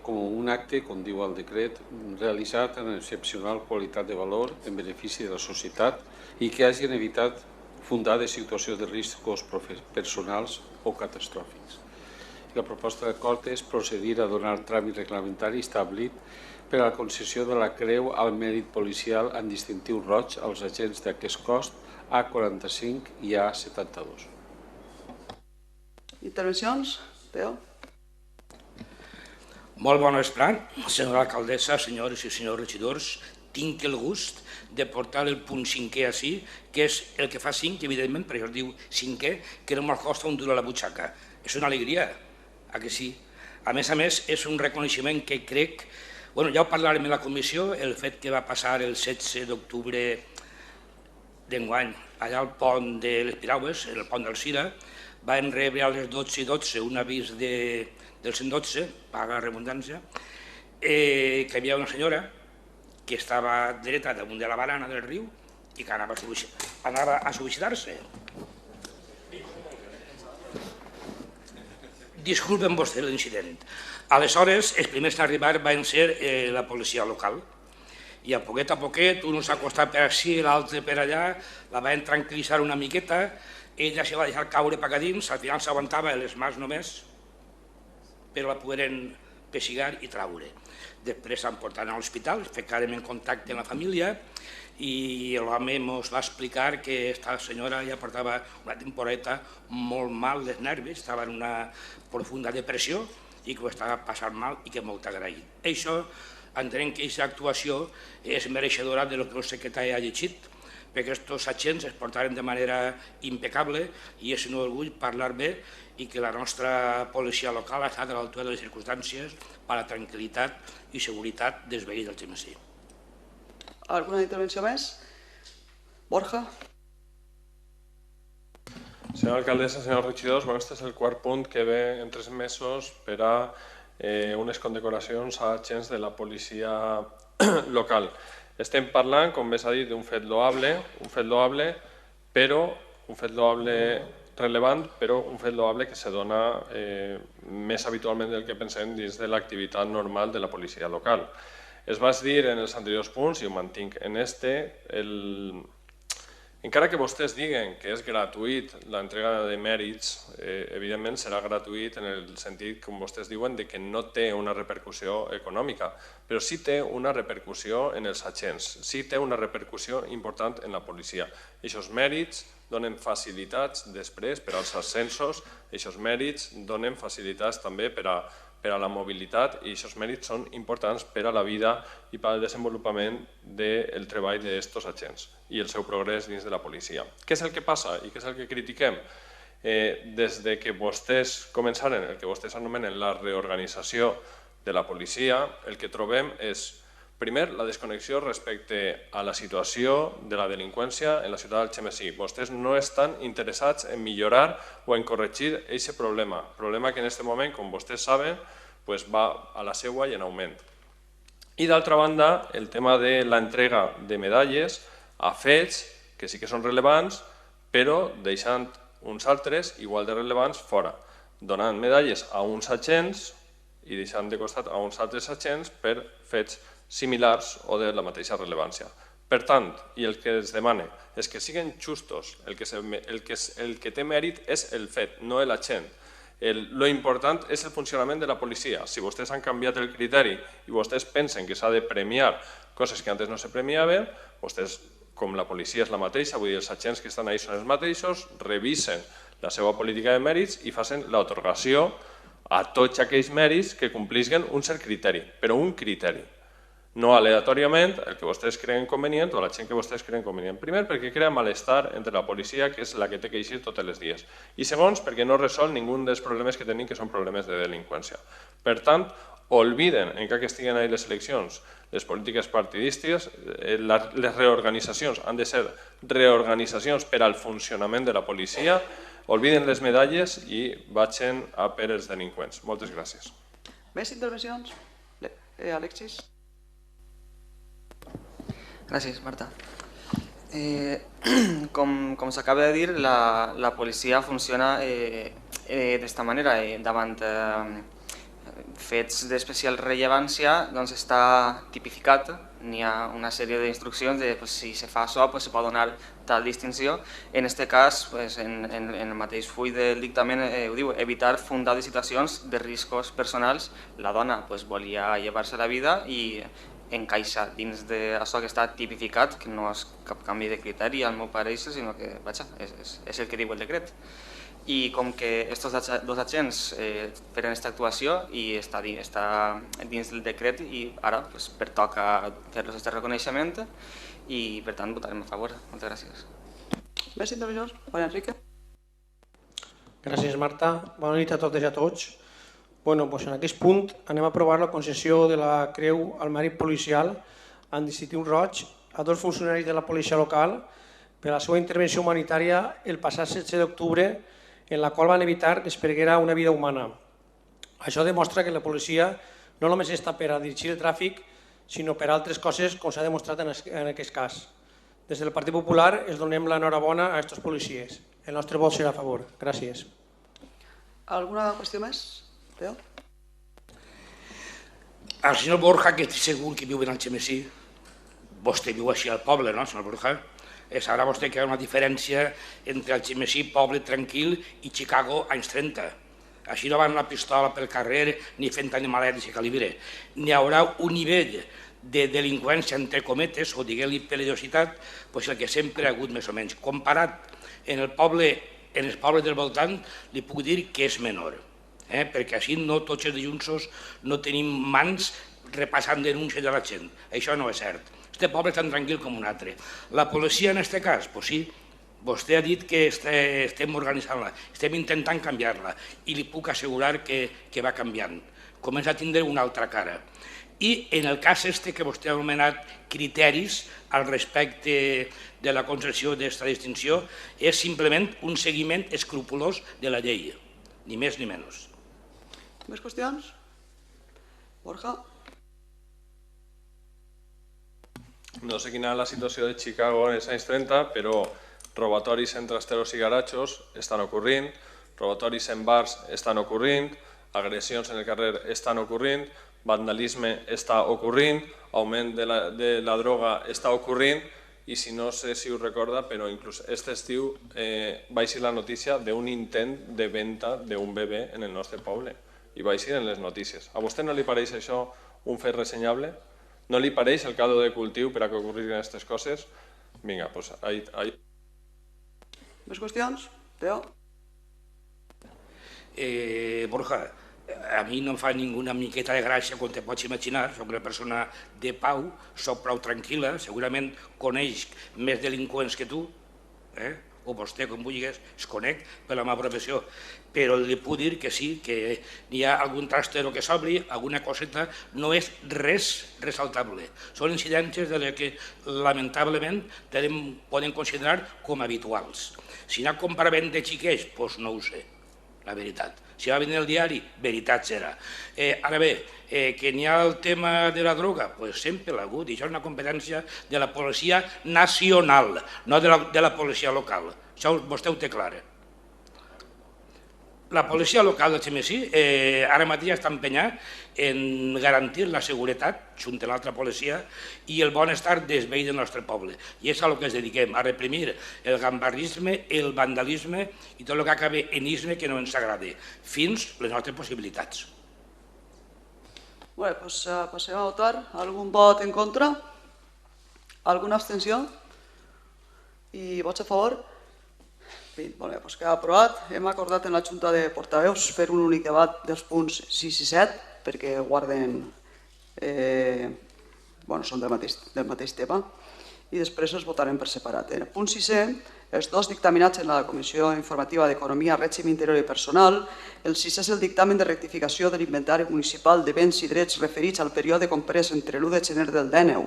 com un acte, com diu el decret, realitzat en excepcional qualitat de valor en benefici de la societat i que hagin evitat fundades situacions de riscos personals o catastròfics. La proposta d'acord és procedir a donar tràmit reglamentari establit per a la concessió de la creu al mèrit policial amb distintiu roig als agents d'aquest cos A45 i A72. Intervencions? Teo? Molt bon vespre, senyora alcaldessa, senyores i senyors regidors. Tinc el gust de portar el punt 5è així, que és el que fa 5, evidentment, per això es diu 5è, que no me'l costa un duro a la butxaca. És una alegria, que sí? A més, és un reconeixement que crec... Ja ho parlarem en la comissió, el fet que va passar el 16 d'octubre d'enguany, allà al pont de les Piraues, el pont del Cira, van rebre a les 12:12 un avís del 112, paga la redundància, que hi havia una senyora que estava dreta damunt de la barana del riu i que anava a suïcidar-se. Disculpen vostè l'incident. Aleshores, els primers a arribar van ser la policia local i a poquet, un s'ha acostat per així, l'altre per allà, la van tranquil·litzar una miqueta, ella se va deixar caure per dins, al final s'aguantava les mans només, però la pogueren pessigar i traure. Després s'han portat a l'hospital, ficàrem en contacte amb la família i l'home ens va explicar que aquesta senyora ja portava una temporeta molt mal dels nervis, estava en una profunda depressió i que ho estava passant mal i que molt agraït. Això, entenem que aquesta actuació és mereixedora del que el secretari ha llegit, perquè aquests agents es portaren de manera impecable i és un orgull parlar bé i que la nostra policia local ha estat a l'altura de les circumstàncies per a la tranquil·litat i seguretat dels veïns del Algemesí. Alguna intervenció més? Borja? Senyora alcaldessa, senyors regidors, aquest és el quart punt que ve en 3 mesos per a unes condecoracions a agents de la policia local. Estem parlant, com bé s'ha dit, d'un fet loable, rellevant, però un fet loable que se dona més habitualment del que pensem dins de l'activitat normal de la policia local. Es va dir en els anteriors punts, i ho mantinc en este, Encara que vostès diguen que és gratuït l'entrega de mèrits, evidentment serà gratuït en el sentit, com vostès diuen, que no té una repercussió econòmica, però sí té una repercussió en els agents, sí té una repercussió important en la policia. Aquests mèrits donen facilitats després per als ascensos, aquests mèrits donen facilitats també per a la mobilitat i aquests mèrits són importants per a la vida i per al desenvolupament del treball d'aquests agents i el seu progrés dins de la policia. Què és el que passa i què és el que critiquem? Des que vostès començaren el que vostès anomenen la reorganització de la policia, el que trobem és, primer, la desconnexió respecte a la situació de la delinqüència en la ciutat d'Algemesí. Vostès no estan interessats en millorar o en corregir aquest problema que en aquest moment, com vostès saben, va a la seua i en augment. I d'altra banda, el tema de l'entrega de medalles a fets que sí que són rellevants, però deixant uns altres igual de rellevants fora, donant medalles a uns agents i deixant de costat a uns altres agents per fets similars o de la mateixa rellevància. Per tant, i el que es demana és que siguin justos, el que té mèrit és el fet, no l'agent. Lo important és el funcionament de la policia. Si vostès han canviat el criteri i vostès pensen que s'ha de premiar coses que antes no se premiaven, vostès, com la policia és la mateixa, vull dir, els agents que estan ahí són els mateixos, revisen la seva política de mèrits i facin l'atorgació a tots aquells mèrits que complisquen un cert criteri, però un criteri. No aleatòriament el que vostès creen convenient o la gent que vostès creen convenient. Primer, perquè crea malestar entre la policia, que és la que té que eixir tots els dies. I segons, perquè no resol ningú dels problemes que tenim, que són problemes de delinqüència. Per tant, olviden, encara que estiguen ahí les eleccions, les polítiques partidistes, les reorganitzacions han de ser reorganitzacions per al funcionament de la policia, olviden les medalles i vagin a per els delinqüents. Moltes gràcies. Més intervencions? Alexis? Gràcies, Marta. Com s'acaba de dir, la policia funciona d'esta manera. Davant fets d'especial rellevància està tipificat, n'hi ha una sèrie d'instruccions de si se fa això se pot donar tal distinció. En aquest cas, en el mateix full del dictamen ho diu, evitar fundades situacions de riscos personals. La dona volia llevar-se la vida i encaixa dins d'això que està tipificat, que no és cap canvi de criteri al meu pareixer, sinó que és el que diu el decret. I com que aquests dos agents feren aquesta actuació i està dins del decret i ara pertoca fer-los aquest reconeixement i per tant votarem a favor. Moltes gràcies. Més intervencions? Maria Enrique? Gràcies, Marta. Bona nit a totes i a tots. En aquest punt anem a aprovar la concessió de la Creu al Mèrit Policial en distintiu roig a dos funcionaris de la policia local per la seva intervenció humanitària el passat 16 d'octubre, en la qual van evitar que es perguera una vida humana. Això demostra que la policia no només està per a dirigir el tràfic, sinó per altres coses, com s'ha demostrat en aquest cas. Des del Partit Popular els donem l'enhorabona a aquests policies. El nostre vot serà a favor. Gràcies. Alguna qüestió més? Teo? El senyor Borja, que estic segur que viu en Algemesí, vostè viu així al poble, no, senyor Borja? Sabrà vostè que hi ha una diferència entre Algemesí, poble tranquil, i Chicago, anys 30. Així no van una pistola pel carrer ni fent animalets i calibre. N'hi haurà un nivell de delinqüència, entre cometes, o diguem-li peligrositat, el que sempre ha hagut més o menys. Comparat en els pobles del voltant, li puc dir que és menor. Perquè així no tots els dilluns no tenim mans repassant denúncies de la gent. Això no és cert. Este poble és tan tranquil com un altre. La policia en aquest cas, doncs sí, vostè ha dit que estem organitzant-la, estem intentant canviar-la i li puc assegurar que va canviant. Comença a tindre una altra cara. I en el cas que vostè ha anomenat criteris al respecte de la concessió d'aquesta distinció, és simplement un seguiment escrupolós de la llei, ni més ni menys. Més qüestions? Borja? No sé quina és la situació de Chicago en els anys 30, però robatoris en trasteros i garatjos estan ocorrint, robatoris en bars estan ocorrint, agressions en el carrer estan ocorrint, vandalisme està ocorrint, augment de la droga està ocorrint i si no sé si ho recorda, però inclús este estiu va eixir la notícia d'un intent de venda d'un bebè en el nostre poble i va eixir en les notícies. A vostè no li pareix això un fet ressenyable? No li pareix el caldo de cultiu per a que ocorrin aquestes coses? Vinga, doncs ahí. Més qüestions? Teo? Borja, a mi no em fa ninguna miqueta de gràcia, com te pots imaginar, soc una persona de pau, soc prou tranquil·la, segurament coneix més delinqüents que tu, o vostè, com vulguis, es conec per la meva professió, però li puc dir que sí, que hi ha algun trastero que s'obri, alguna coseta, no és res ressaltable. Són incidències de les que, lamentablement, poden considerar com habituals. Si n'ha compravent de xiquets, doncs no ho sé, la veritat. Si va venir el diari, veritat serà. Ara bé, que n'hi ha el tema de la droga, doncs sempre l'ha hagut, i això és una competència de la policia nacional, no de la policia local. Això vostè ho té clar. La policia local del Xemesí ara mateix està empenyat en garantir la seguretat, junt a l'altra policia, i el benestar dels veïns del nostre poble. I és a el que ens dediquem, a reprimir el gambarrisme, el vandalisme i tot el que acabi en isme que no ens agrada, fins les nostres possibilitats. Bé, doncs passem a votar. Algun vot en contra? Alguna abstenció? I vots a favor? Bé, doncs queda aprovat. Hem acordat en la Junta de Portaveus fer un únic debat dels punts 6 i 7 perquè guarden, són del mateix tema, i després els votarem per separat. En el punt 6è, els dos dictaminats en la Comissió Informativa d'Economia, Règim Interior i Personal. El 6è és el dictamen de rectificació de l'inventari municipal de béns i drets referits al període comprès entre l'1 de gener del 19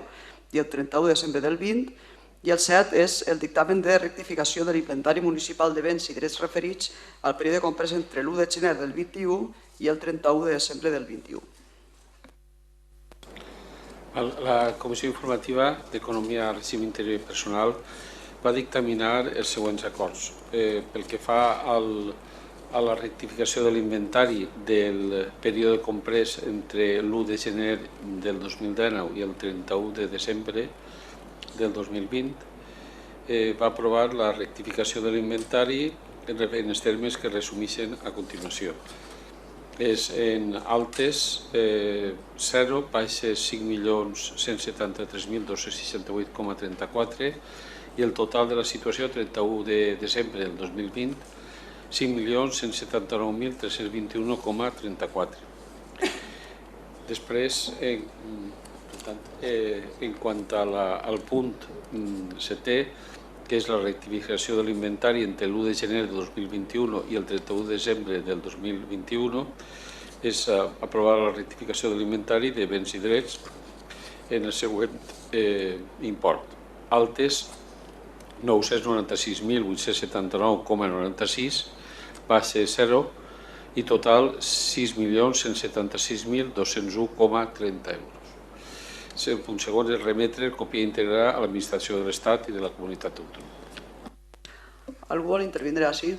i el 31 de desembre del 20, i el 7 és el dictamen de rectificació de l'inventari municipal de béns i drets referits al període comprès entre l'1 de gener del 21 i el 31 de desembre del 21. La Comissió Informativa d'Economia, Règim Interior i Personal va dictaminar els següents acords. Pel que fa a la rectificació de l'inventari del període comprès entre l'1 de gener del 2019 i el 31 de desembre del 2020, va aprovar la rectificació de l'inventari en els termes que resumeixen a continuació. És en altes 0, baixes 5.173.268,34 i el total de la situació 31 de desembre del 2020, 5.179.321,34. Després, en quant al punt 7è, que és la rectificació de l'inventari entre l'1 de gener del 2021 i el 31 de desembre del 2021, és aprovar la rectificació de l'inventari de béns i drets en el següent import. Altes 996.879,96, base 0 i total 6.176.201,30 euros. El punt segon és remetre còpia íntegra a l'administració de l'Estat i de la comunitat autònoma. Algú vol intervindre així?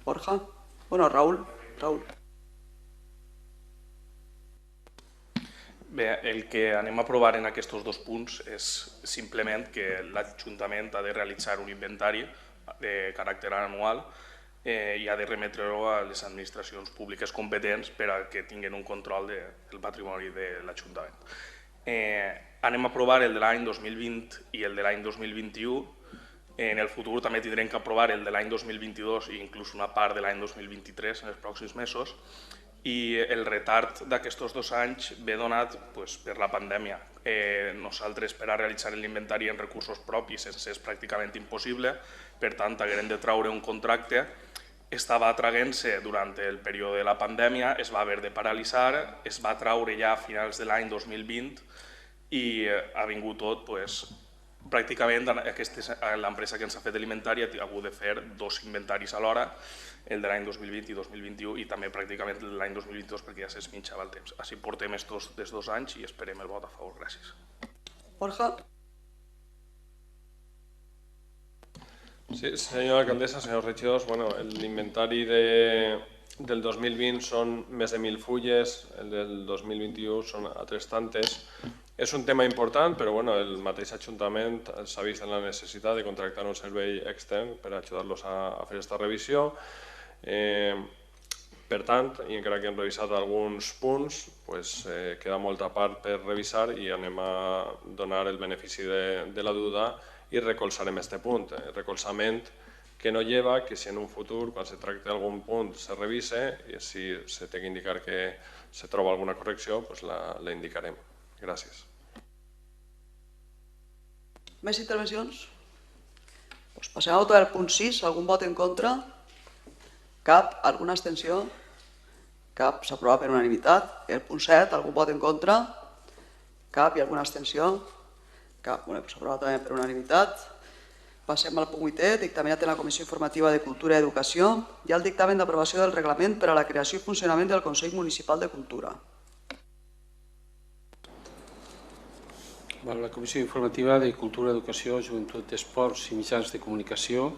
Borja? Raül. Bé, el que anem a aprovar en aquests dos punts és simplement que l'Ajuntament ha de realitzar un inventari de caràcter anual i ha de remetre-ho a les administracions públiques competents per a que tinguin un control del patrimoni de l'Ajuntament. Anem a aprovar el de l'any 2020 i el de l'any 2021. En el futur també tindrem que aprovar el de l'any 2022 i inclús una part de l'any 2023 en els pròxims mesos. I el retard d'aquests 2 anys ve donat per la pandèmia. Nosaltres, per a realitzar l'inventari en recursos propis, és pràcticament impossible, per tant, haguem de traure un contracte. Estava traient-se durant el període de la pandèmia, es va haver de paralitzar, es va traure ja a finals de l'any 2020 i ha vingut tot, pràcticament l'empresa que ens ha fet l'inventari ha hagut de fer 2 inventaris alhora, el de l'any 2020 i 2021 i també pràcticament l'any 2022 perquè ja s'esminxava el temps. Així portem estos 2 anys i esperem el vot a favor. Gràcies. Borja? Sí, senyora alcaldessa, senyors regidors, l'inventari de del 2020 són més de 1.000 fulles, el del 2021 són altres tantes. És un tema important, però el mateix Ajuntament s'ha vist en la necessitat de contractar un servei extern per ajudar-los a fer aquesta revisió. Per tant, i encara que hem revisat alguns punts, queda molta part per revisar i anem a donar el benefici de la duda i recolzarem aquest punt. El recolzament que no lleva que si en un futur, quan se tracti d'algun punt, se revise i si se té que indicar que se troba alguna correcció, la indicarem. Gràcies. Més intervencions? Passem a votar el punt 6. Algun vot en contra? Cap? Alguna abstenció? Cap? S'aprova per unanimitat. El punt 7. Algun vot en contra? Cap? I alguna abstenció? Cap? S'aprova també per unanimitat. Passem al punt 8è, dictaminat en la Comissió Informativa de Cultura i Educació. Hi ha el dictamen d'aprovació del reglament per a la creació i funcionament del Consell Municipal de Cultura. La Comissió Informativa de Cultura, Educació, Joventut, Esports i Mitjans de Comunicació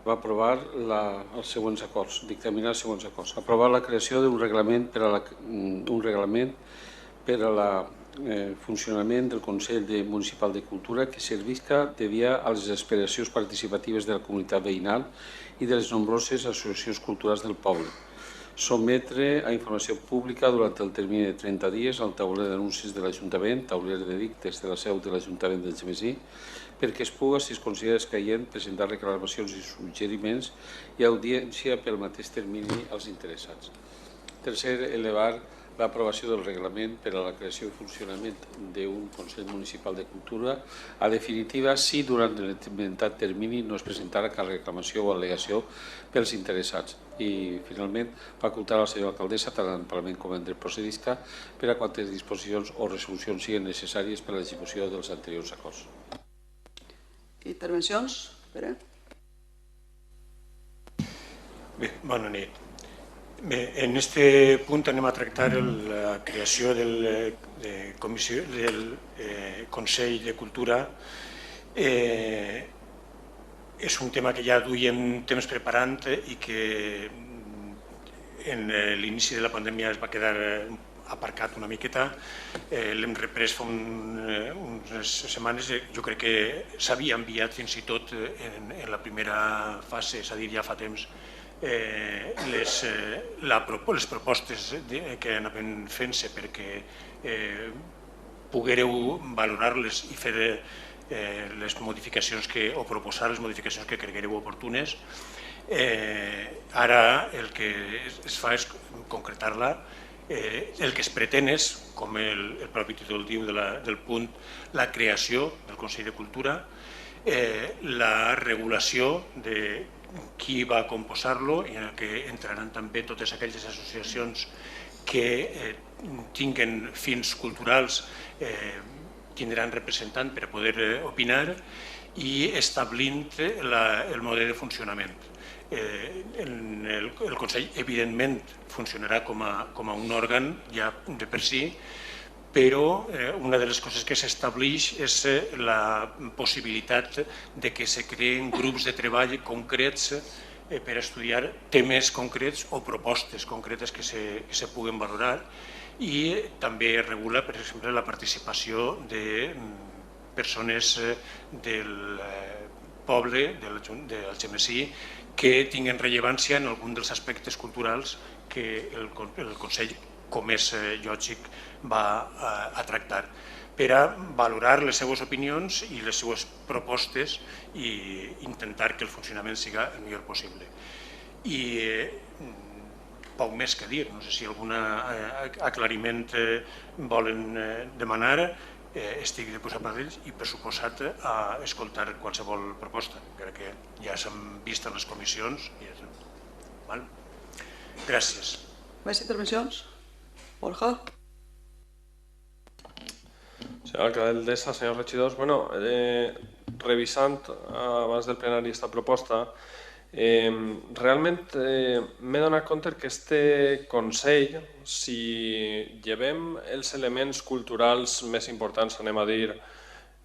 va aprovar els següents acords, dictaminar els següents acords. Aprovar la creació d'un reglament per a funcionament del Consell Municipal de Cultura que servisca de via a les aspiracions participatives de la comunitat veïnal i de les nombroses associacions culturals del poble. Sotmetre a informació pública durant el termini de 30 dies al tauler d'anuncis de l'Ajuntament, tauler d'edictes de la seu de l'Ajuntament del Gemesí, perquè es puga, si es considera escaient, presentar reclamacions i suggeriments i audiència pel mateix termini als interessats. Tercer, elevar l'aprovació del reglament per a la creació i funcionament d'un Consell Municipal de Cultura a definitiva si durant l'esmentat termini no es presentara cap reclamació o al·legació pels interessats. I, finalment, facultar a la senyora alcaldessa, tant en el Parlament com en dret procedista, per a quantes disposicions o resolucions siguin necessàries per a l'execució dels anteriors acords. Intervencions? Pere? Bé, bona nit. Bé, en aquest punt anem a tractar la creació del Consell de Cultura. És un tema que ja duíem temps preparant i que en l'inici de la pandèmia es va quedar aparcat una miqueta. L'hem reprès fa unes setmanes. Jo crec que s'havia enviat fins i tot en la primera fase, és a dir, ja fa temps, les propostes que anaven fent-se perquè poguéreu valorar-les i fer les modificacions o proposar les modificacions que creguereu oportunes. Ara el que es fa és concretar-la. El que es pretén és, com el propi títol diu del punt, la creació del Consell de Cultura, la regulació de qui va composar-lo i en el que entraran també totes aquelles associacions que tinguen fins culturals, tindran representant per poder opinar i establint el mode de funcionament. El Consell, evidentment, funcionarà com a un òrgan ja de per si, però una de les coses que s'estableix és la possibilitat de que se creen grups de treball concrets per estudiar temes concrets o propostes concretes que se puguen valorar i també regula, per exemple, la participació de persones del poble, del Gemesí, que tinguen rellevància en algun dels aspectes culturals que el Consell, com és lògic, va a tractar, per a valorar les seues opinions i les seues propostes i intentar que el funcionament siga el millor possible. I poc més que dir, no sé si algun aclariment volen demanar, estic disposat per ells i per suposat a escoltar qualsevol proposta, encara que ja s'han vist en les comissions. Gràcies. Més intervencions? Borja? Senyora alcaldessa, senyors regidors, revisant abans del plenari aquesta proposta, realment m'he donat compte que este Consell, si llevem els elements culturals més importants, anem a dir,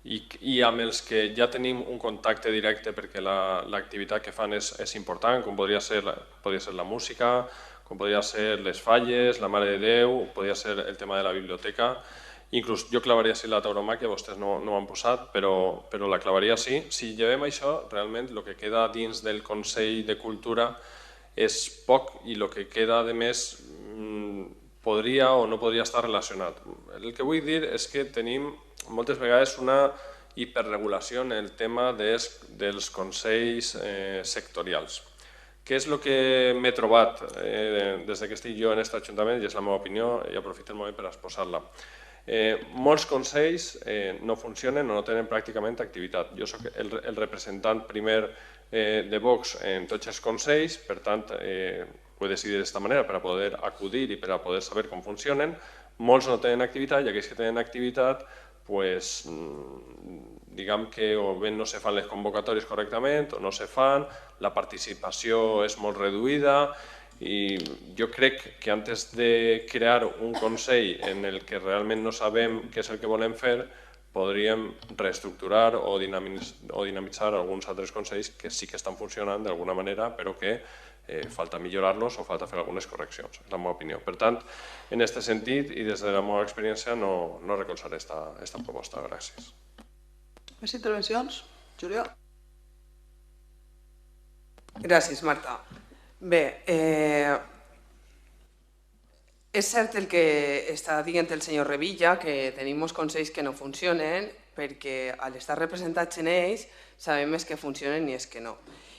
i amb els que ja tenim un contacte directe perquè l'activitat que fan és important, com podria ser la música, com podria ser les falles, la Mare de Déu, podria ser el tema de la biblioteca. Inclús jo clavaria sí la tauromàquia, vostès no ho han posat, però la clavaria sí. Si llevem això, realment el que queda dins del Consell de Cultura és poc i el que queda, a més, podria o no podria estar relacionat. El que vull dir és que tenim moltes vegades una hiperregulació en el tema dels consells sectorials. Què és el que m'he trobat des que estic jo en aquest Ajuntament, i és la meva opinió, i aprofito el moment per exposar-la. Molts consells no funcionen o no tenen pràcticament activitat. Jo soc el representant primer de Vox en tots els consells, per tant, ho he decidit d'aquesta manera per a poder acudir i per a poder saber com funcionen. Molts no tenen activitat i aquells que tenen activitat, diguem que o bé no se fan les convocatòries correctament o no se fan, la participació és molt reduïda i jo crec que antes de crear un consell en el que realment no sabem què és el que volem fer, podríem reestructurar o dinamitzar alguns altres consells que sí que estan funcionant d'alguna manera, però que falta millorar-los o falta fer algunes correccions, és la meva opinió. Per tant, en aquest sentit i des de la meva experiència no recolzaré aquesta proposta. Gràcies. Més intervencions? Júlia? Gràcies, Marta. Bé, és cert el que està dient el senyor Revilla, que tenim molts consells que no funcionen perquè a l'estar representats en ells sabem més que funcionen i és que no.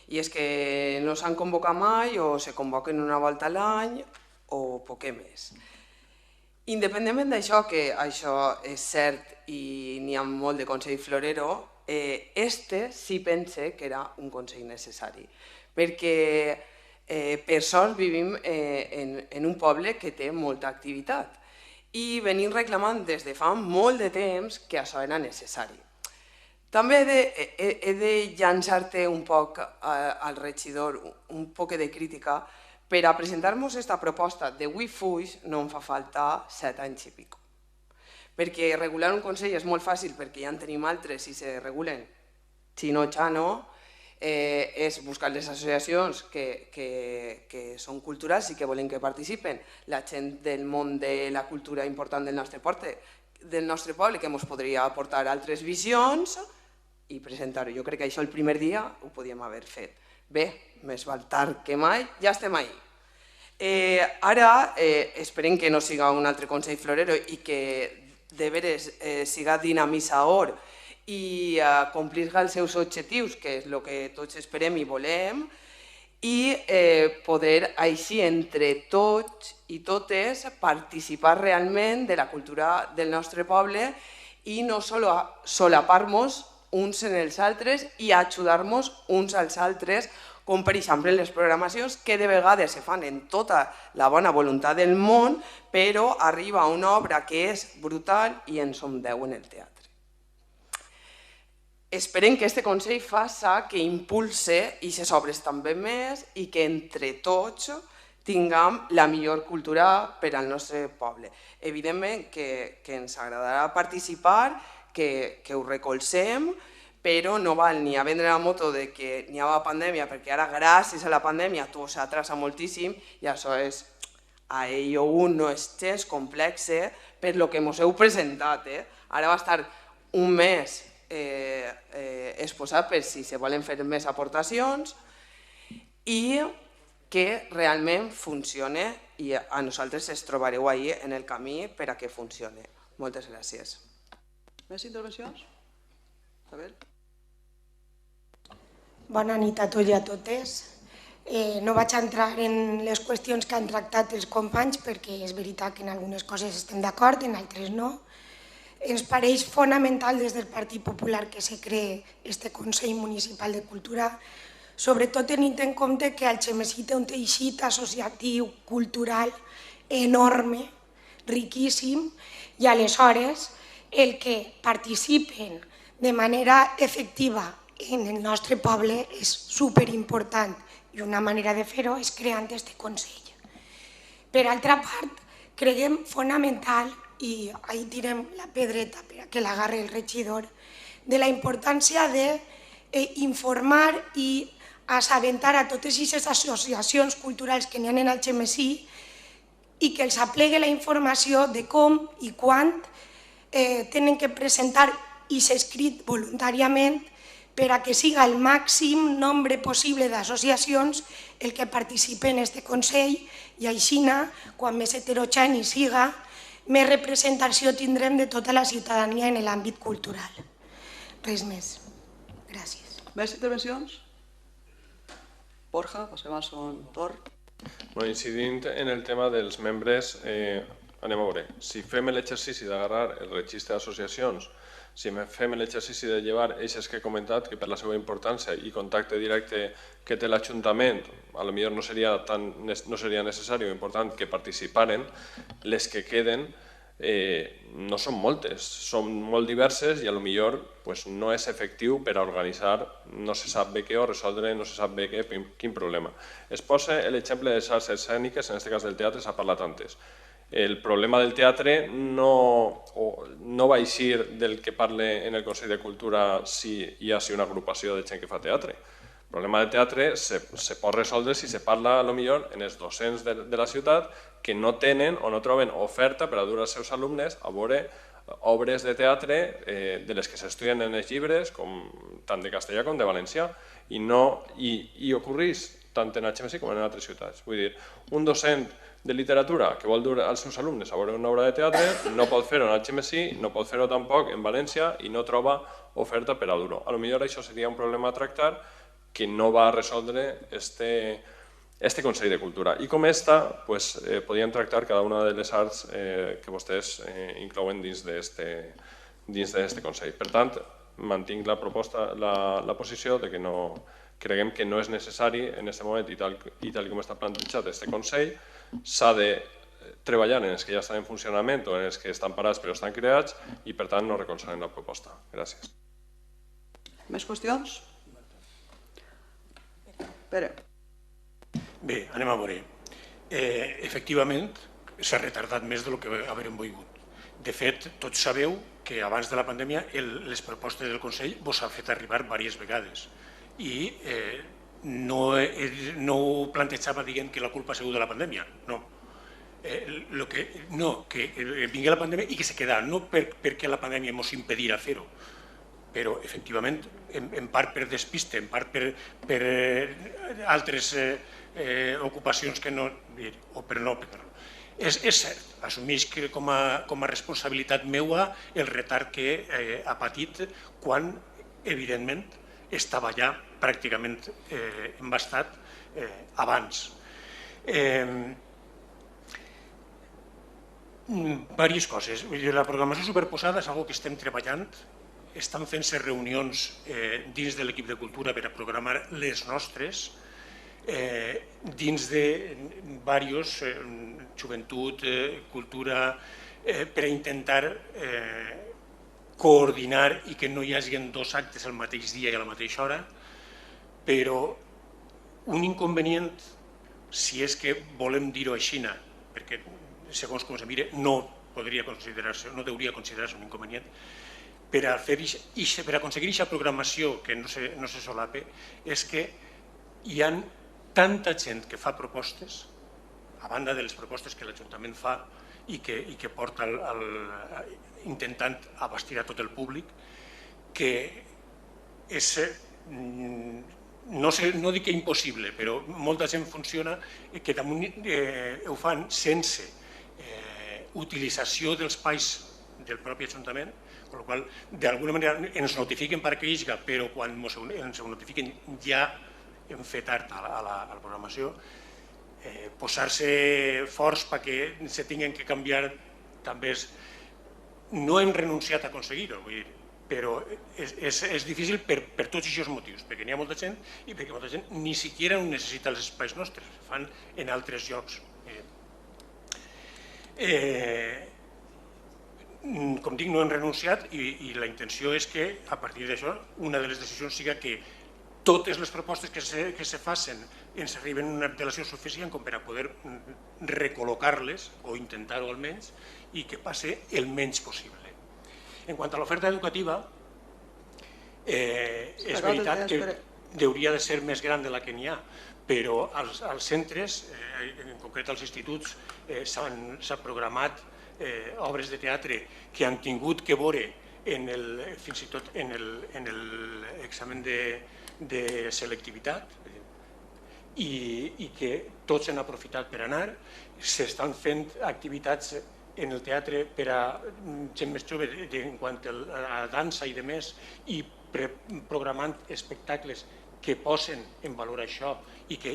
I és que no s'han convocat mai o se convoquen una volta a l'any o poquet més. Independentment d'això, que això és cert i n'hi ha molt de consell florero, sí pense que era un consell necessari, perquè per sort vivim en un poble que té molta activitat i venim reclamant des de fa molt de temps que això era necessari. També he de llançar-te un poc al regidor, un poc de crítica. Per a presentar-nos aquesta proposta de Wi-Fi no em fa falta 7 anys i pico. Perquè regular un consell és molt fàcil perquè ja en tenim altres i se regulen xino-xano, és buscar les associacions que són culturals i que volen que participen, la gent del món de la cultura important del nostre poble que ens podria aportar altres visions i presentar-ho. Jo crec que això el primer dia ho podíem haver fet. Bé, més val tard que mai, ja estem ahí. Ara esperem que no siga un altre Consell Florero i que de veres siga dinamitzador i complisca els seus objectius, que és el que tots esperem i volem, i poder així entre tots i totes participar realment de la cultura del nostre poble i no solapar-nos uns en els altres i ajudar-nos uns als altres, com per exemple les programacions que de vegades se fan en tota la bona voluntat del món, però arriba una obra que és brutal i en som 10 en el teatre. Esperem que aquest Consell faci que impulse aquestes obres també més i que entre tots tinguem la millor cultura per al nostre poble. Evidentment que ens agradarà participar, que ho recolzem, però no val ni a vendre la moto de que n'hi ha pandèmia, perquè ara gràcies a la pandèmia tot s'atrasa moltíssim i això és a ell o un no és gens complex per lo que ens heu presentat. Ara va estar un mes exposat per si se volen fer més aportacions i que realment funcione i a nosaltres ens trobareu ahí en el camí per a que funcione. Moltes gràcies. Més intervencions? Isabel? Bona nit a tots i a totes. No vaig entrar en les qüestions que han tractat els companys perquè és veritat que en algunes coses estem d'acord, en altres no. Ens pareix fonamental des del Partit Popular que se cree este Consell Municipal de Cultura, sobretot tenint en compte que Algemesí té un teixit associatiu, cultural, enorme, riquíssim, i aleshores el que participen de manera efectiva en el nostre poble és superimportant i una manera de fer-ho és creant aquest Consell. Per altra part, creiem fonamental, i ahí tirem la pedreta perquè l'agarre el regidor, de la importància d'informar i assabentar a totes aquestes associacions culturals que n'hi ha en el Algemesí i que els aplegui la informació de com i quan tenen que presentar i s'ha escrit voluntàriament per a que siga el màxim nombre possible d'associacions el que participen en aquest Consell i així, quan més heterogeni siga, més representació tindrem de tota la ciutadania en l'àmbit cultural. Res més. Gràcies. Més intervencions? Borja, passem al segon torn. Incidint en el tema dels membres, anem a veure. Si fem l'exercici d'agarrar el registre d'associacions, si fem l'exercici de llevar eixes que he comentat, que per la seva importància i contacte directe que té l'Ajuntament, potser no seria necessari o important que participaren, les que queden no són moltes, són molt diverses i potser no és efectiu per a organitzar no se sap bé què o resoldre no se sap bé quin problema. Es posa l'exemple de les arts escèniques, en aquest cas del teatre, s'ha parlat antes. El problema del teatre no va eixir del que parle en el Consell de Cultura si hi ha una agrupació de gent que fa teatre. El problema del teatre se pot resoldre si se parla potser en els docents de la ciutat que no tenen o no troben oferta per a dur als seus alumnes a veure obres de teatre de les que s'estudien en els llibres, tant de castellà com de valencià, i ocorreix tant en Algemesí com en altres ciutats. Vull dir, un docent de literatura que vol dur als seus alumnes a veure una obra de teatre no pot fer-ho en Algemesí, no pot fer-ho tampoc en València i no troba oferta per a dur-ho. Potser això seria un problema a tractar que no va resoldre este Consell de Cultura. I com podien tractar cada una de les arts que vostès inclouen dins d'aquest Consell. Per tant, mantinc la posició de que creguem que no és necessari en aquest moment i tal com està plantejat aquest Consell. S'ha de treballar en els que ja estan en funcionament o en els que estan parats però estan creats i per tant no recolzarem la proposta. Gràcies. Més qüestions? Pere. Bé, anem a veure. Efectivament, s'ha retardat més del que haurem volgut. De fet, tots sabeu que abans de la pandèmia les propostes del Consell vos ha fet arribar diverses vegades i no ho plantejava dient que la culpa ha sigut de la pandèmia, no. Que vingui la pandèmia i que se quedà, no perquè la pandèmia ens impedirà fer-ho, però efectivament, en part per despiste, en part per altres ocupacions que no, o per no. És cert, assumeix que com a responsabilitat meua el retard que ha patit quan, evidentment, estava ja pràcticament embastat abans. Diverses coses. La programació superposada és una que estem treballant. Estan fent-se reunions dins de l'equip de cultura per a programar les nostres, dins de diversos, joventut, cultura, per a intentar coordinar i que no hi hagi dos actes al mateix dia i a la mateixa hora, però un inconvenient, si és que volem dir-ho així, perquè segons com se mire no podria considerar-se, no hauria considerar-se un inconvenient, per a aconseguir aquesta programació que no se solape, és que hi ha tanta gent que fa propostes, a banda de les propostes que l'Ajuntament fa i que porta intentant abastir a tot el públic, que és, no dic que impossible, però molta gent funciona que damunt ho fan sense utilització dels espais del propi Ajuntament, amb la qual d'alguna manera ens notifiquen per que hi hagi, però quan ens ho notifiquen ja hem fet tard a la programació. Posar-se forts perquè se tinguin que canviar també és... No hem renunciat a aconseguir-ho, però és difícil per tots aquests motius, perquè n'hi ha molta gent i perquè molta gent ni siquiera necessita els espais nostres, fan en altres llocs. Com dic, no hem renunciat i la intenció és que a partir d'això una de les decisions siga que totes les propostes que se facin ens arriben en una relació suficient com per a poder recol·locar-les o intentar-ho almenys i que passi el menys possible. En quant a l'oferta educativa, és veritat que hauria de ser més gran de la que n'hi ha, però als centres, en concret als instituts, s'ha programat obres de teatre que han tingut que veure fins i tot en l'examen de selectivitat i que tots han aprofitat per anar. S'estan fent activitats en el teatre per a gent més jove en quant a dansa i demés, i programant espectacles que posen en valor això i que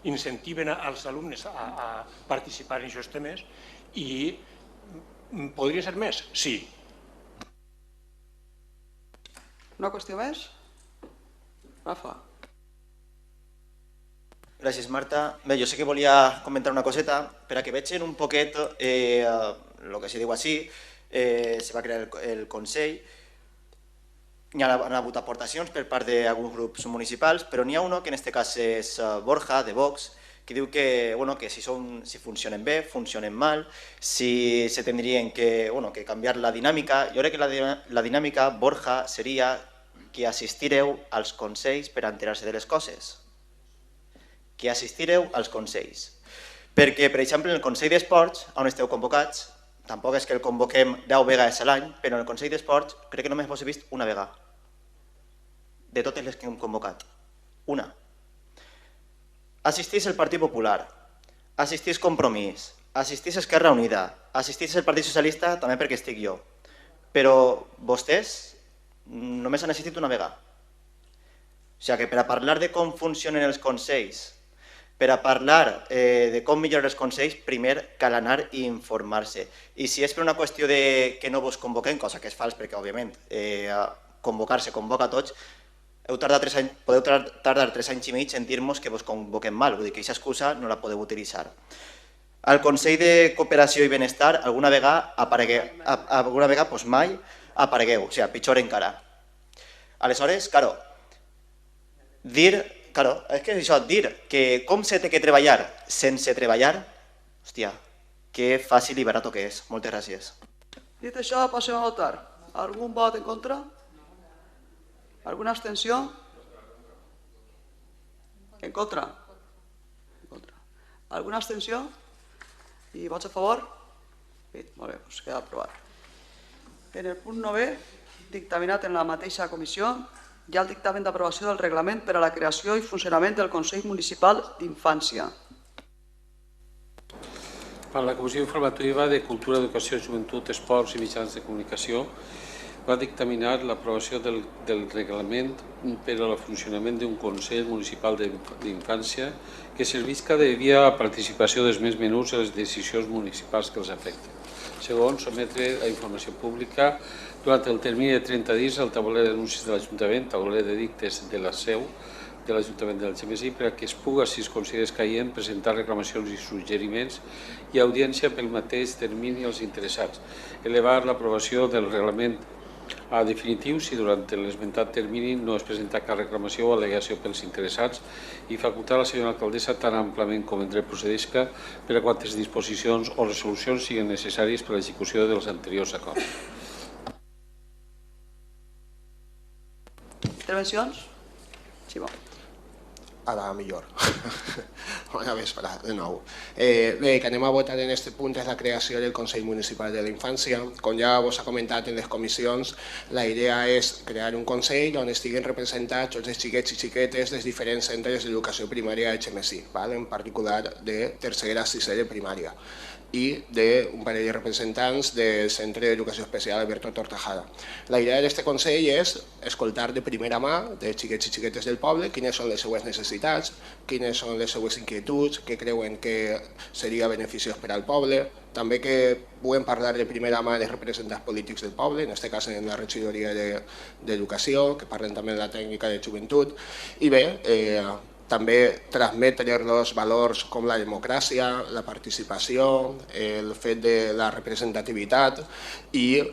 incentiven als alumnes a participar en aquests temes. I podria ser més? Sí. Una qüestió més? Rafa. Gràcies, Marta. Bé, jo sé que volia comentar una coseta per a que vegin un poquet el que se diu així. Se va crear el Consell. Hi ha hagut aportacions per part d'alguns grups municipals, però n'hi ha un que en aquest cas és Borja, de Vox, que diu que si funcionen bé, funcionen mal, si se tindrien que canviar la dinàmica. Jo crec que la dinàmica, Borja, seria que assistireu als consells per enterar-se de les coses. Que assistireu als consells. Perquè, per exemple, en el Consell d'Esports, on esteu convocats, tampoc és que el convoquem 10 vegades a l'any, però en el Consell d'Esports crec que només vos he vist una vegada. De totes les que hem convocat. Una. Assistís el Partit Popular, assistís Compromís, assistís Esquerra Unida, assistís el Partit Socialista, també perquè estic jo. Però vostès només han assistit una vegada. O sigui que per a parlar de com funcionen els consells, per a parlar de com millorar els consells, primer cal anar i informar-se. I si és per una qüestió de que no vos convoquem, cosa que és fals perquè, òbviament, convocar-se convoca a tots, podeu tardar 3 anys i mig en dir-nos que vos convoquem mal, vull dir que aquesta excusa no la podeu utilitzar. Al Consell de Cooperació i Benestar alguna vegada doncs mai aparegueu, o sigui, pitjor encara. Aleshores, claro, és que això, dir que com se té que treballar sense treballar, hòstia, que fàcil i barat que és. Moltes gràcies. Dit això, passem a votar. Algun vot en contra? Alguna abstenció? En contra? Alguna abstenció? I vots a favor? Molt bé, doncs queda aprovat. En el punt 9, dictaminat en la mateixa comissió, hi ha el dictamen d'aprovació del reglament per a la creació i funcionament del Consell Municipal d'Infància. La Comissió Informativa de Cultura, Educació, Joventut, Esports i Mitjans de Comunicació va dictaminar l'aprovació del reglament per al funcionament d'un Consell Municipal d'Infància que servisca de via a participació dels més menuts en les decisions municipals que els afecten. Segon, sometre a informació pública durant el termini de 30 dies al tauler d'anuncis de l'Ajuntament, tauler d'edictes de la seu de l'Ajuntament del Algemesí, per a que es puga, si es considera escaient, presentar reclamacions i suggeriments i audiència pel mateix termini als interessats. Elevar l'aprovació del reglament a definitiu si durant l'esmentat termini no es presenta cap reclamació o al·legació pels interessats i facultar a la senyora alcaldessa tan amplament com en dret procedisca per a quantes disposicions o resolucions siguin necessàries per a l'execució dels anteriors acords. Intervencions? Ximo. Ara millor. Bona vespre, de nou. Bé, que anem a votar en aquest punt és la creació del Consell Municipal de la Infància. Com ja vos ha comentat en les comissions, la idea és crear un consell on estiguin representats tots els xiquets i xiquetes dels diferents centres d'educació primària de Algemesí, en particular de tercera a sisè de primària, i d'un parell de representants del Centre d'Educació Especial Alberto Tortajada. La idea d'aquest Consell és escoltar de primera mà dels xiquets i xiquetes del poble quines són les seues necessitats, quines són les seues inquietuds, què creuen que seria beneficiós per al poble, també que puguem parlar de primera mà dels representants polítics del poble, en aquest cas en la regidoria d'Educació, que parlen també de la tècnica de joventut, i bé, també transmetre-los valors com la democràcia, la participació, el fet de la representativitat i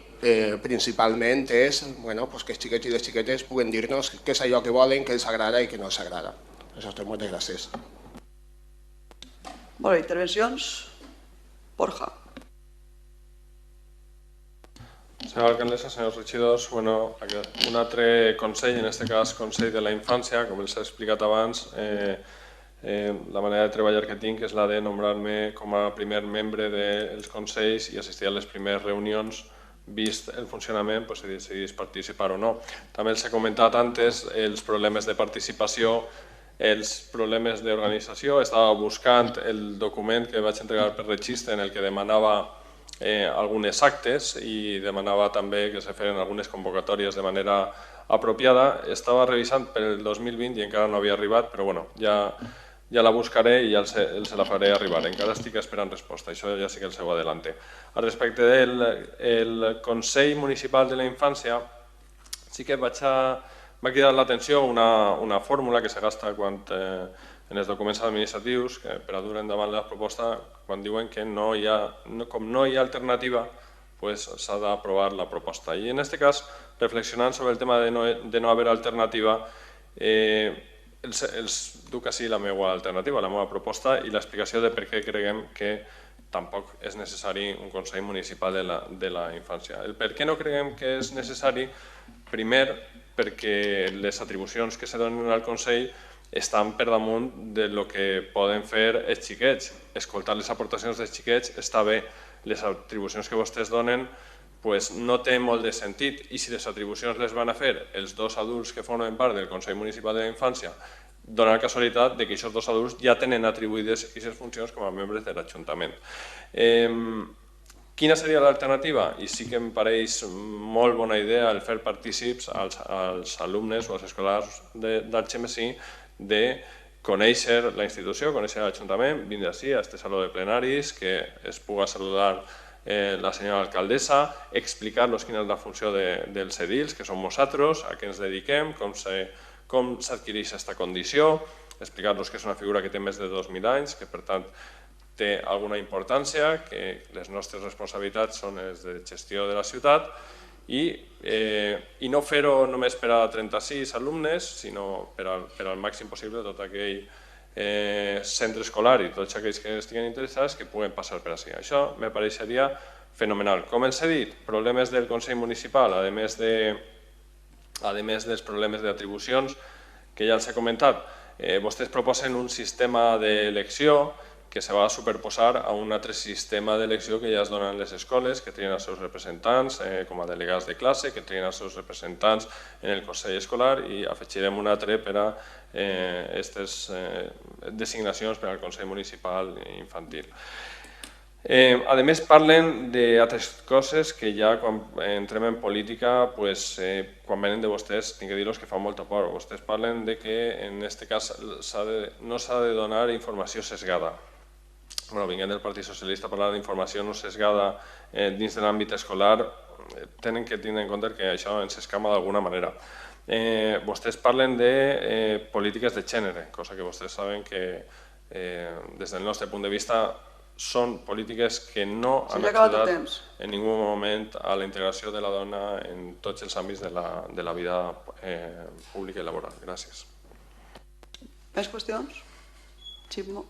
principalment és que els xiquets i les xiquetes puguen dir-nos què és allò que volen, què els agrada i què no els agrada. Això és tot, moltes gràcies. Molt bé, intervencions? Borja. Senyora alcaldessa, senyors regidors, un altre consell, en aquest cas Consell de la Infància, com els he explicat abans, la manera de treballar que tinc és la de nombrar-me com a primer membre dels consells i assistir a les primeres reunions, vist el funcionament, si decidís participar o no. També els he comentat antes els problemes de participació, els problemes d'organització. Estava buscant el document que vaig entregar per registre en el que demanava algunes actes i demanava també que se feren algunes convocatòries de manera apropiada. Estava revisant per el 2020 i encara no havia arribat, però ja la buscaré i ja els la faré arribar. Encara estic esperant resposta, això ja sí que el seu adelante. Respecte del Consell Municipal de la Infància, sí que m'ha cridat l'atenció una fórmula que se gasta en els documents administratius per a dur endavant la proposta quan diuen que com no hi ha alternativa s'ha d'aprovar la proposta. I en aquest cas, reflexionant sobre el tema de no haver alternativa, els duc així la meva alternativa, la meva proposta i l'explicació de per què creiem que tampoc és necessari un Consell Municipal de la Infància. El per què no creiem que és necessari, primer, perquè les atribucions que se donen al Consell estan per damunt del que poden fer els xiquets. Escoltar les aportacions dels xiquets està bé, les atribucions que vostès donen no té molt de sentit i si les atribucions les van a fer els dos adults que formen part del Consell Municipal de la Infància, dona la casualitat que aquests dos adults ja tenen atribuïdes aquestes funcions com a membres de l'Ajuntament. Quina seria l'alternativa? I sí que em pareix molt bona idea el fer partícips als alumnes o als escolars del XMSI de conèixer la institució, conèixer l'Ajuntament, vindre així a aquest saló de plenaris, que es puga saludar la senyora alcaldessa, explicar-los quina és la funció dels edils, que som nosaltres, a què ens dediquem, com s'adquireix aquesta condició, explicar-los que és una figura que té més de 2.000 anys, que per tant té alguna importància, que les nostres responsabilitats són les de gestió de la ciutat i no fer-ho només per a 36 alumnes, sinó per al màxim possible tot aquell centre escolar i tots aquells que estiguen interessats que puguen passar per així. Això me pareixeria fenomenal. Com els he dit, problemes del Consell Municipal, a més dels problemes d'atribucions que ja els he comentat, vostès proposen un sistema d'elecció que se va superposar a un altre sistema d'elecció que ja es donen les escoles, que trien els seus representants com a delegats de classe, que trien els seus representants en el Consell Escolar i afegirem un altre per a aquestes designacions per al Consell Municipal Infantil. A més, parlen d'altres coses que ja quan entrem en política, quan venen de vostès, tinc que dir-los que fan molta por. Vostès parlen que en aquest cas no s'ha de donar informació sesgada. Vinguent del Partit Socialista a parlar d'informació no sesgada dins de l'àmbit escolar, tenen que tindre en compte que això ens escama d'alguna manera. Vostès parlen de polítiques de gènere, cosa que vostès saben que des del nostre punt de vista són polítiques que no han ajudat en ningú moment a la integració de la dona en tots els àmbits de la vida pública i laboral. Gràcies. Més qüestions? Ximo.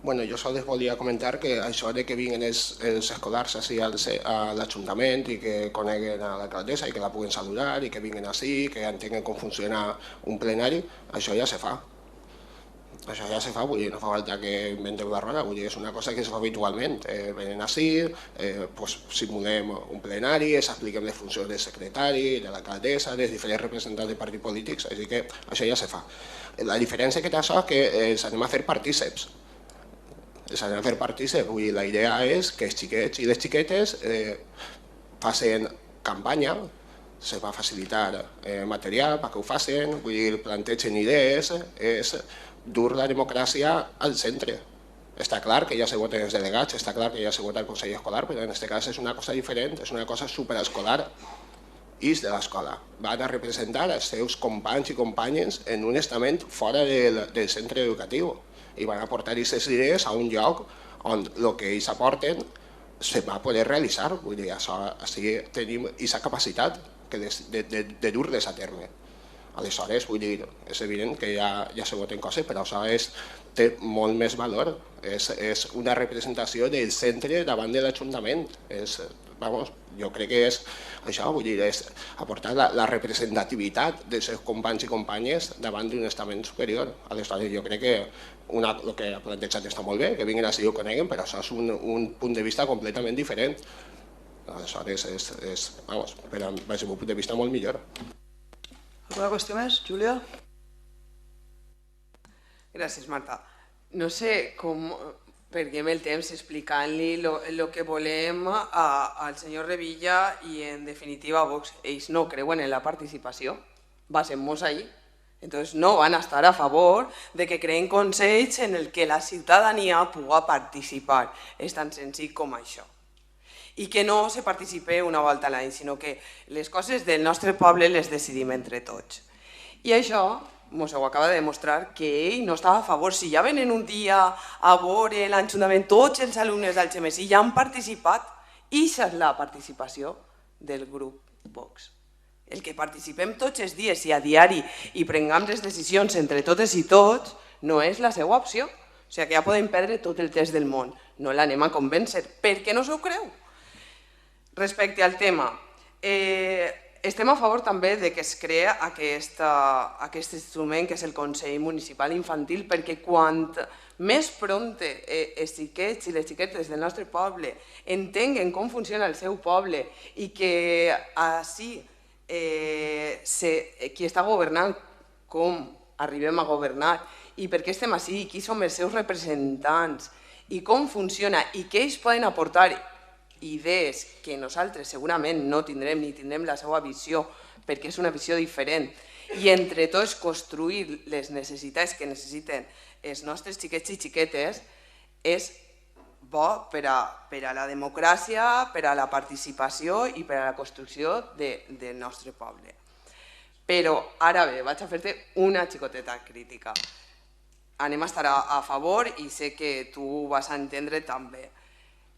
Jo sols volia comentar que això que vinguin els escolars a l'Ajuntament i que coneguen a l'alcaldessa i que la puguen saludar i que vinguin així, que entenguen com funciona un plenari, això ja se fa. Això ja se fa, vull dir, no fa falta que inventem la roda, vull dir, és una cosa que es fa habitualment. Venen així, simulem un plenari, expliquem les funcions del secretari, de l'alcaldessa, dels diferents representants de partits polítics, així que això ja se fa. La diferència que té això és que s'anem a fer partíceps. S'han de fer partíceps, vull dir, la idea és que els xiquets i les xiquetes facin campanya, se va facilitar material perquè ho facin, vull dir, plantegen idees, és dur la democràcia al centre. Està clar que ja se voten els delegats, està clar que ja se vota el Consell Escolar, però en aquest cas és una cosa diferent, és una cosa superescolar. És de l'escola. Van a representar els seus companys i companyes en un estament fora del centre educatiu i van a portar aquestes idees a un lloc on el que ells aporten se va poder realitzar. Vull dir, així tenim aquesta capacitat de dur-les a terme. Aleshores, vull dir, és evident que ja se voten coses, però aleshores té molt més valor. És una representació del centre davant de l'Ajuntament. Jo crec que és això, vull dir, és aportar la representativitat dels seus companys i companyes davant d'un estament superior. Aleshores, jo crec que el que ha plantejat està molt bé, que vinguin així i ho coneguen, però això és un punt de vista completament diferent. Aleshores, és des del meu punt de vista, molt millor. Alguna qüestió més, Júlia? Gràcies, Marta. No sé com perdem el temps explicant-li el que volem al senyor Revilla i, en definitiva, a Vox. Ells no creuen en la participació. Basem-nos ahí. Entonces no van a estar a favor de que creen consells en el que la ciutadania pugui participar. És tan senzill com això. I que no se participe una volta a l'any, sinó que les coses del nostre poble les decidim entre tots. I això ens ho acaba de demostrar que ell no estava a favor. Si ja venen un dia a veure l'Ajuntament, tots els alumnes del XMSI ja han participat. I això és la participació del grup Vox. El que participem tots els dies i a diari i prenguem les decisions entre totes i tots no és la seva opció. O sigui que ja podem perdre tot el temps del món. No l'anem a convèncer. Per què no s'ho creu? Respecte al tema, estem a favor també de que es crea aquest instrument que és el Consell Municipal Infantil, perquè quant més prompte els xiquets i les xiquetes del nostre poble entenguen com funciona el seu poble i que així qui està governant, com arribem a governar i per què estem així, qui som els seus representants i com funciona i què ells poden aportar idees que nosaltres segurament no tindrem ni tindrem la seva visió perquè és una visió diferent i entre tots construir les necessitats que necessiten els nostres xiquets i xiquetes és bo per a la democràcia, per a la participació i per a la construcció del nostre poble. Però ara bé, vaig a fer-te una xicoteta crítica. Anem a estar a favor i sé que tu ho vas a entendre també.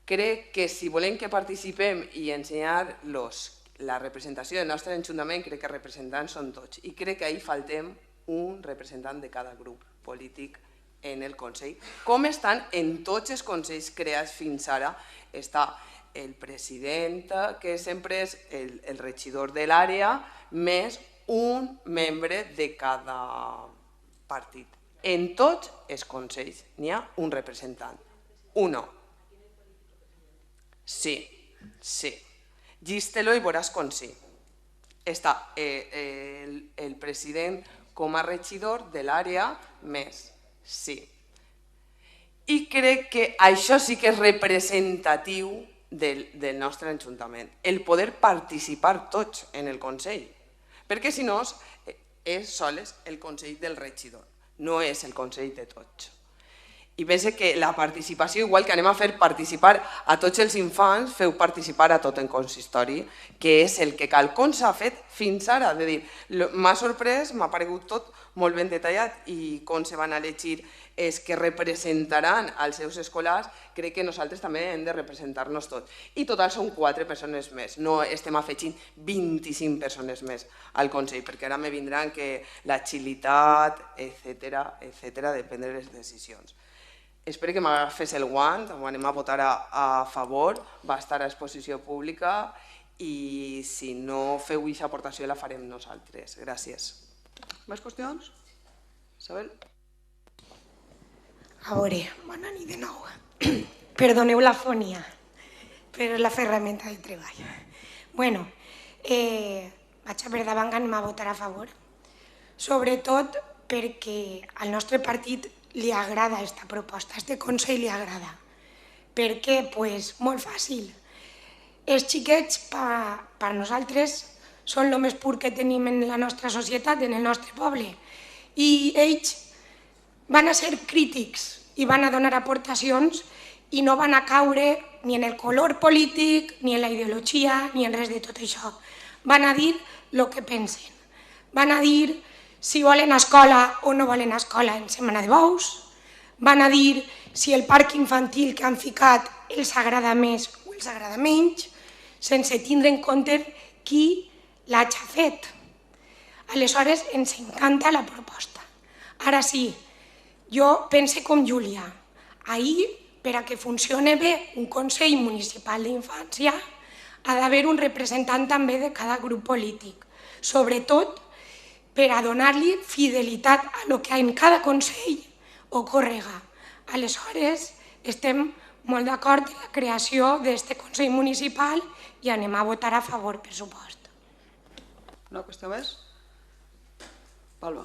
Crec que si volem que participem i ensenyar-los la representació del nostre Ajuntament, crec que representants són tots. I crec que ahir faltem un representant de cada grup polític en el Consell. Com estan en tots els consells creats fins ara, està el president, que sempre és el regidor de l'àrea, més un membre de cada partit. En tots els consells n'hi ha un representant. Uno. Sí. Llista-lo i veuràs com sí. Està el president com a regidor de l'àrea més. Sí. I crec que això sí que és representatiu del nostre Ajuntament, el poder participar tots en el Consell, perquè si no és sols el Consell del regidor, no és el Consell de tots. I penso que la participació, igual que anem a fer participar a tots els infants, feu participar a tot el consistori, que és el que cal. Com s'ha fet fins ara? M'ha sorprès, m'ha paregut tot molt ben detallat i com se van elegir els que representaran als seus escolars, crec que nosaltres també hem de representar-nos tots. I total són 4 persones més, no estem afegint 25 persones més al Consell, perquè ara me vindran que l'agilitat, etc., depèn de les decisions. Espero que m'agafes el guant, ho anem a votar a favor, va estar a exposició pública i si no feu aquesta aportació la farem nosaltres. Gràcies. Més qüestions? Isabel? A veure, bona nit de nou. Perdoneu la fonia, però és la ferramenta de treball. Bueno, vaig a per davant que anem a votar a favor, sobretot perquè al nostre partit li agrada aquesta proposta, este Consell li agrada. Per què? Doncs molt fàcil. Els xiquets, per nosaltres, són el més pur que tenim en la nostra societat, en el nostre poble. I ells van a ser crítics i van a donar aportacions i no van a caure ni en el color polític, ni en la ideologia, ni en res de tot això. Van a dir el que pensen. Van a dir si volen escola o no volen escola en Setmana de Bous, van a dir si el parc infantil que han ficat els agrada més o els agrada menys, sense tindre en compte qui l'ha fet. Aleshores, ens encanta la proposta. Ara sí, jo pense com Júlia. Ahir, per a que funcione bé un Consell Municipal d'Infància, ha d'haver un representant també de cada grup polític, sobretot per a donar-li fidelitat a lo que en cada Consell ocorrega. Aleshores, estem molt d'acord en la creació d'aquest Consell Municipal i anem a votar a favor, per supost. Una qüestió més? Palma.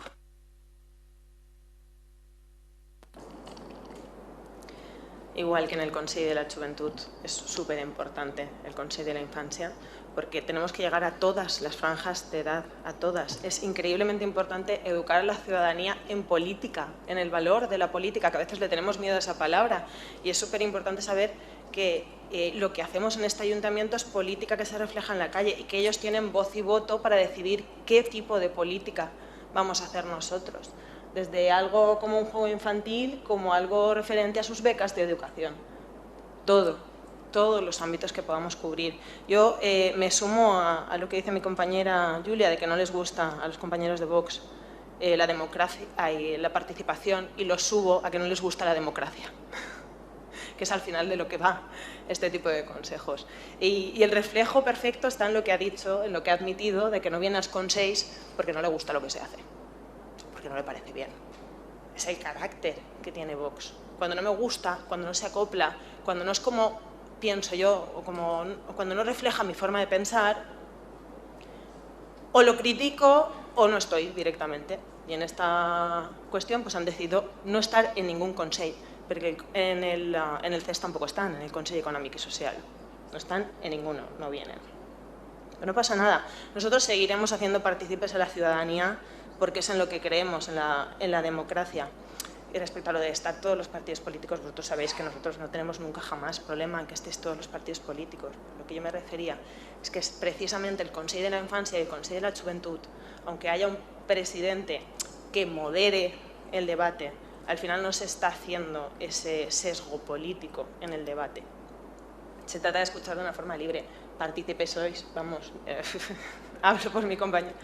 Igual que en el Consejo de la Juventud, es súper importante el Consejo de la Infancia, porque tenemos que llegar a todas las franjas de edad, a todas. Es increíblemente importante educar a la ciudadanía en política, en el valor de la política, que a veces le tenemos miedo a esa palabra, y es súper importante saber que lo que hacemos en este ayuntamiento es política que se refleja en la calle y que ellos tienen voz y voto para decidir qué tipo de política vamos a hacer nosotros. Desde algo como un juego infantil, como algo referente a sus becas de educación. Todos los ámbitos que podamos cubrir. Yo me sumo a lo que dice mi compañera Julia, de que no les gusta a los compañeros de Vox la democracia y la participación, y los subo a que no les gusta la democracia, que es al final de lo que va este tipo de consejos. Y el reflejo perfecto está en lo que ha dicho, en lo que ha admitido, de que no viene a los consejos porque no le gusta lo que se hace. Que no le parece bien. Es el carácter que tiene Vox. Cuando no me gusta, cuando no se acopla, cuando no es como pienso yo, o cuando no refleja mi forma de pensar, o lo critico o no estoy directamente. Y en esta cuestión pues han decidido no estar en ningún consejo, porque en el CES tampoco están, en el Consejo Económico y Social. No están en ninguno, no vienen. Pero no pasa nada. Nosotros seguiremos haciendo partícipes a la ciudadanía porque es en lo que creemos, en la democracia. Y respecto a lo de estar todos los partidos políticos, vosotros sabéis que nosotros no tenemos nunca jamás problema en que estéis todos los partidos políticos. Lo que yo me refería es que es precisamente el Consell de la Infancia y el Consell de la Juventud, aunque haya un presidente que modere el debate, al final no se está haciendo ese sesgo político en el debate. Se trata de escuchar de una forma libre. Partícipes sois, vamos, hablo por mi compañero.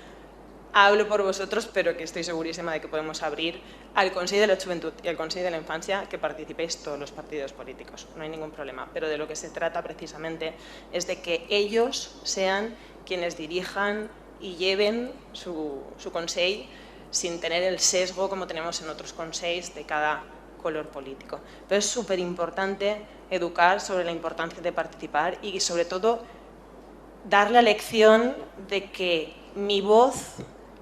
Hablo por vosotros, pero que estoy segurísima de que podemos abrir al Consell de la Juventud y al Consell de la Infancia que participéis todos los partidos políticos. No hay ningún problema, pero de lo que se trata precisamente es de que ellos sean quienes dirijan y lleven su consell sin tener el sesgo como tenemos en otros consells de cada color político. Pero es súper importante educar sobre la importancia de participar y sobre todo dar la lección de que mi voz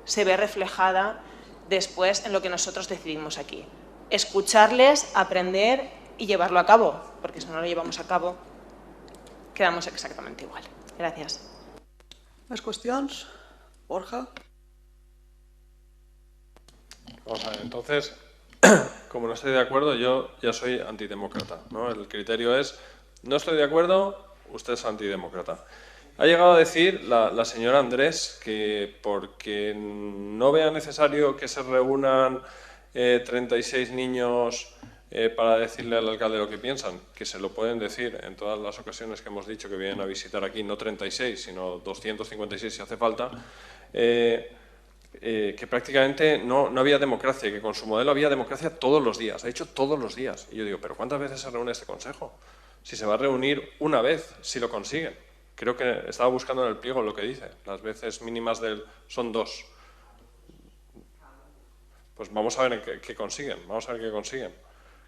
se ve reflejada después en lo que nosotros decidimos aquí. Escucharles, aprender y llevarlo a cabo, porque si no lo llevamos a cabo, quedamos exactamente igual. Gracias. ¿Más cuestiones? Borja. Vamos a ver, entonces, como no estoy de acuerdo, yo ya soy antidemócrata, ¿no? El criterio es, no estoy de acuerdo, usted es antidemócrata. Ha llegado a decir la señora Andrés que porque no vea necesario que se reúnan 36 niños para decirle al alcalde lo que piensan, que se lo pueden decir en todas las ocasiones que hemos dicho que vienen a visitar aquí, no 36, sino 256 si hace falta, que prácticamente no había democracia, que con su modelo había democracia todos los días, ha dicho todos los días. Y yo digo, ¿pero cuántas veces se reúne este consejo? Si se va a reunir una vez, si lo consiguen. Creo que estaba buscando en el pliego lo que dice. Las veces mínimas son 2. Pues vamos a ver qué consiguen. Vamos a ver qué consiguen.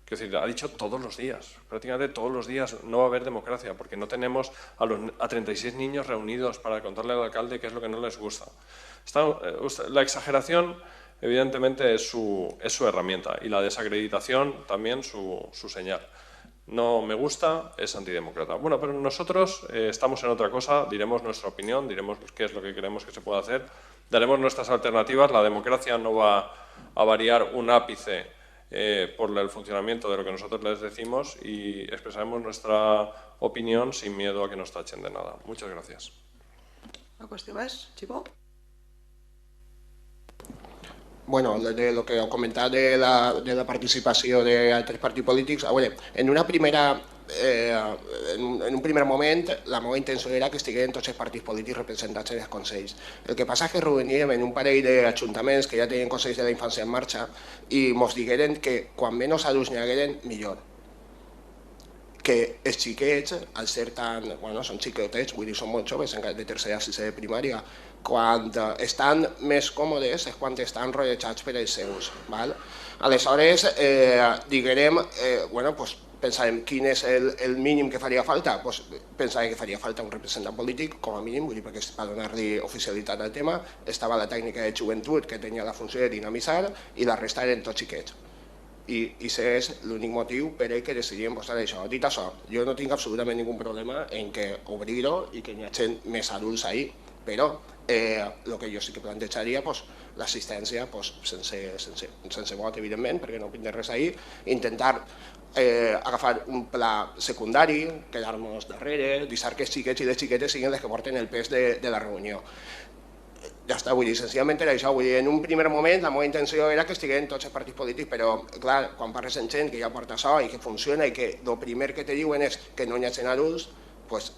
Quiero decir, ha dicho todos los días. Prácticamente todos los días no va a haber democracia porque no tenemos a 36 niños reunidos para contarle al alcalde qué es lo que no les gusta. La exageración, evidentemente, es su herramienta y la desacreditación también su señal. No me gusta, es antidemócrata. Bueno, pero nosotros estamos en otra cosa, diremos nuestra opinión, diremos qué es lo que creemos que se puede hacer, daremos nuestras alternativas. La democracia no va a variar un ápice por el funcionamiento de lo que nosotros les decimos y expresaremos nuestra opinión sin miedo a que nos tachen de nada. Muchas gracias. Una qüestió més, Xipó? Bueno, de lo que heu comentat de la participació d'altres partits polítics, a veure, en una primera en un primer moment la meva intenció era que estiguessin tots els partits polítics representats en els consells. El que passa és que reuníem en un parell d'ajuntaments que ja tenien consells de la infància en marxa i ens digueren que quan menys adults n'hi hagueren, millor. Que els xiquets, al ser tan... Bueno, són xiquetets, vull dir, són molt joves, de tercera a sisè de primària, quan estan més còmodes és quan estan rodejats per els seus. Aleshores, diguem, pensàvem quin és el mínim que faria falta. Pensàvem que faria falta un representant polític, com a mínim, perquè va donar-li oficialitat al tema. Estava la tècnica de joventut, que tenia la funció de dinamitzar, i la resta eren tots xiquets. I aquest és l'únic motiu per què decidim posar això. Dit això, jo no tinc absolutament ningú problema en que obrir-ho i que hi hagi més adults ahí, però el que jo sí que plantejaria l'assistència sense vot, evidentment, perquè no pinta res ahí, intentar agafar un pla secundari, quedar-nos darrere, deixar que els xiquets i les xiquetes siguin les que porten el pes de la reunió. Ja està, vull dir, senzillament era això. En un primer moment la meva intenció era que estiguessin tots els partits polítics, però, clar, quan parles amb gent que ja porta això i que funciona i que el primer que te diuen és que no hi hagi adults, doncs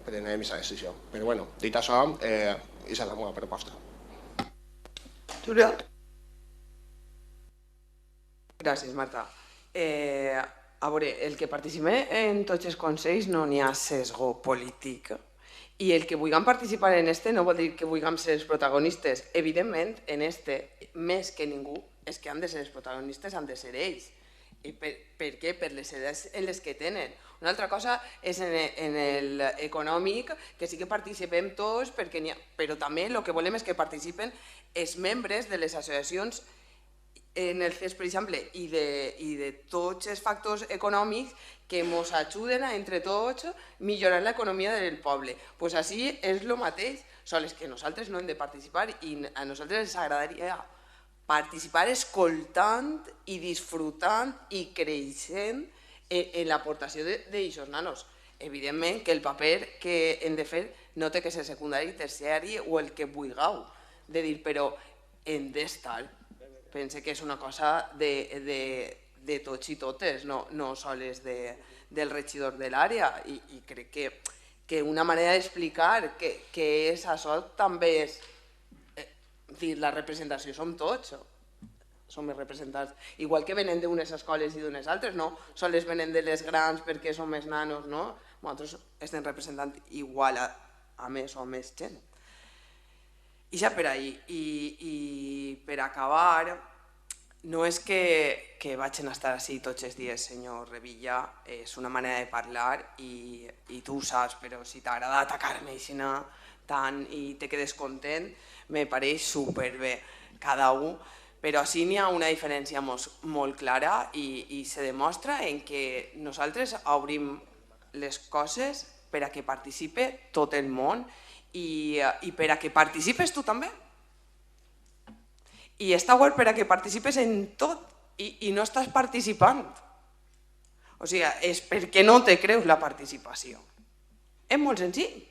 prenem aquesta decisió. Però, bueno, dit això, aquesta és la meva proposta. Júlia. Gràcies, Marta. A veure, el que participem en tots els consells no n'hi ha sesgo polític. I el que vulguem participar en este no vol dir que vulguem ser els protagonistes. Evidentment, en este, més que ningú, és que han de ser els protagonistes, han de ser ells. I per què? Per les edats en les que tenen. Una altra cosa és en l'econòmic, que sí que participem tots, però també el que volem és que participen els membres de les associacions en el CES, per exemple, i de tots els factors econòmics que ens ajuden a, entre tots, millorar l'economia del poble. Doncs així és el mateix, sols que nosaltres no hem de participar i a nosaltres ens agradaria participar escoltant i disfrutant i creixent en l'aportació d'aixòs nanos. Evidentment que el paper que hem de fer no té que ser secundari, terciari o el que vulgueu, de dir, però hem d'estar. Pense que és una cosa de tots i totes, no sols del regidor de l'àrea, i crec que una manera d'explicar que és això també és dir, la representació som tots, som els representants, igual que venen d'unes escoles i d'unes altres, no sols venen de les grans perquè som més nanos, no? Nosaltres estem representant igual a més o més gent. I ja per ahí, i per acabar, no és que vagin a estar així tots els dies, senyor Revilla, és una manera de parlar i tu ho saps, però si t'agrada atacar-me tant i te quedes content, me pareix superbé cada un, però així n'hi ha una diferència molt clara i se demostra en que nosaltres obrim les coses per a que participe tot el món i per a que participes tu també. I està guai per a que participes en tot i no estàs participant. O sigui, és perquè no te creus la participació. És molt senzill.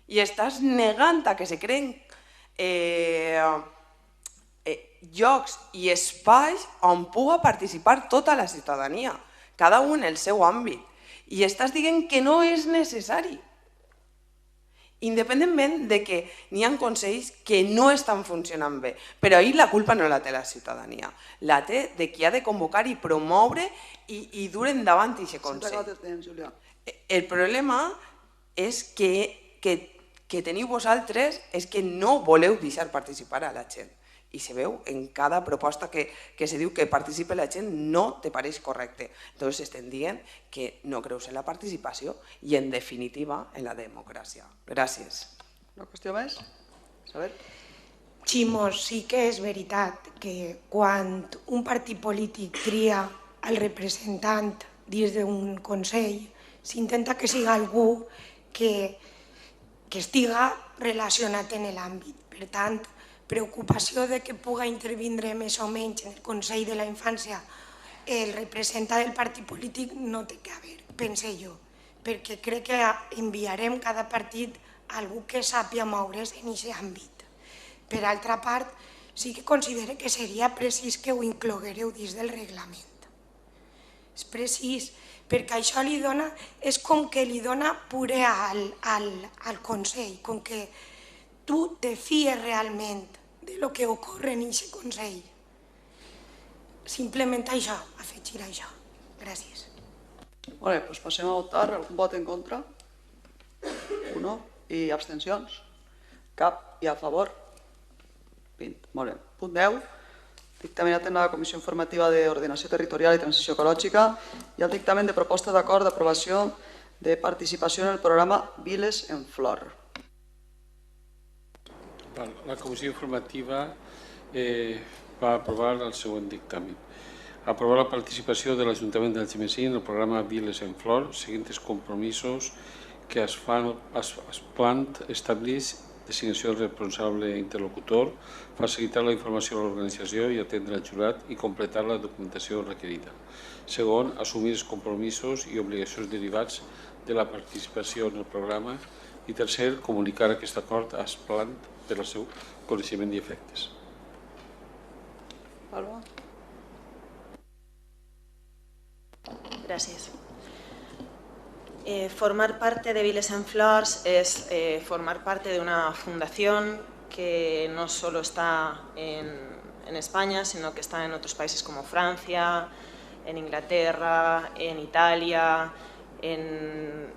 I estàs negant a que se creen llocs i espais on puga participar tota la ciutadania, cada un en el seu àmbit. I estàs dient que no és necessari. Independentment de que n'hi ha consells que no estan funcionant bé. Però ahir la culpa no la té la ciutadania. La té de qui ha de convocar i promoure i dur endavant aquest consell. El problema és que teniu vosaltres és que no voleu deixar participar a la gent. I se veu en cada proposta que se diu que participa la gent no te pareix correcte. Llavors estem dient que no creus en la participació i en definitiva en la democràcia. Gràcies. Una qüestió més? Saber? Ximos, sí que és veritat que quan un partit polític tria el representant dins d'un consell, s'intenta que sigui algú que estiga relacionat en l'àmbit. Per tant, preocupació de que puga intervindre més o menys en el Consell de la Infància el representant del partit polític no té que haver, pense jo, perquè crec que enviarem cada partit a algú que sàpia moure's en aquest àmbit. Per altra part, sí que considero que seria precís que ho incloguereu dins del reglament. És precís perquè això li dona, és com que li dona pure al Consell, com que tu te fies realment de lo que ocorre en aquest Consell. Simplement això, afegir això. Gràcies. Molt bé, doncs passem a votar. Algun vot en contra? 1. I abstencions? Cap. I a favor? 20. Molt bé. Punt 10. Dictaminat en la Comissió Informativa d'Ordenació Territorial i Transició Ecològica i el dictamen de proposta d'acord d'aprovació de participació en el programa Viles en Flor. La Comissió Informativa va aprovar el següent dictamen. Aprovar la participació de l'Ajuntament d'Algemesí en el programa Viles en Flor, seguint els compromisos que es plan establir: designació del responsable interlocutor, facilitar la informació a l'organització i atendre el jurat i completar la documentació requerida. Segon, assumir els compromisos i obligacions derivats de la participació en el programa. I tercer, comunicar aquest acord als plans per al seu coneixement i efectes. Alba? Gracias. Formar parte de Viles en Flors es formar parte de una fundación que no solo está en España, sino que está en otros países como Francia, en Inglaterra, en Italia.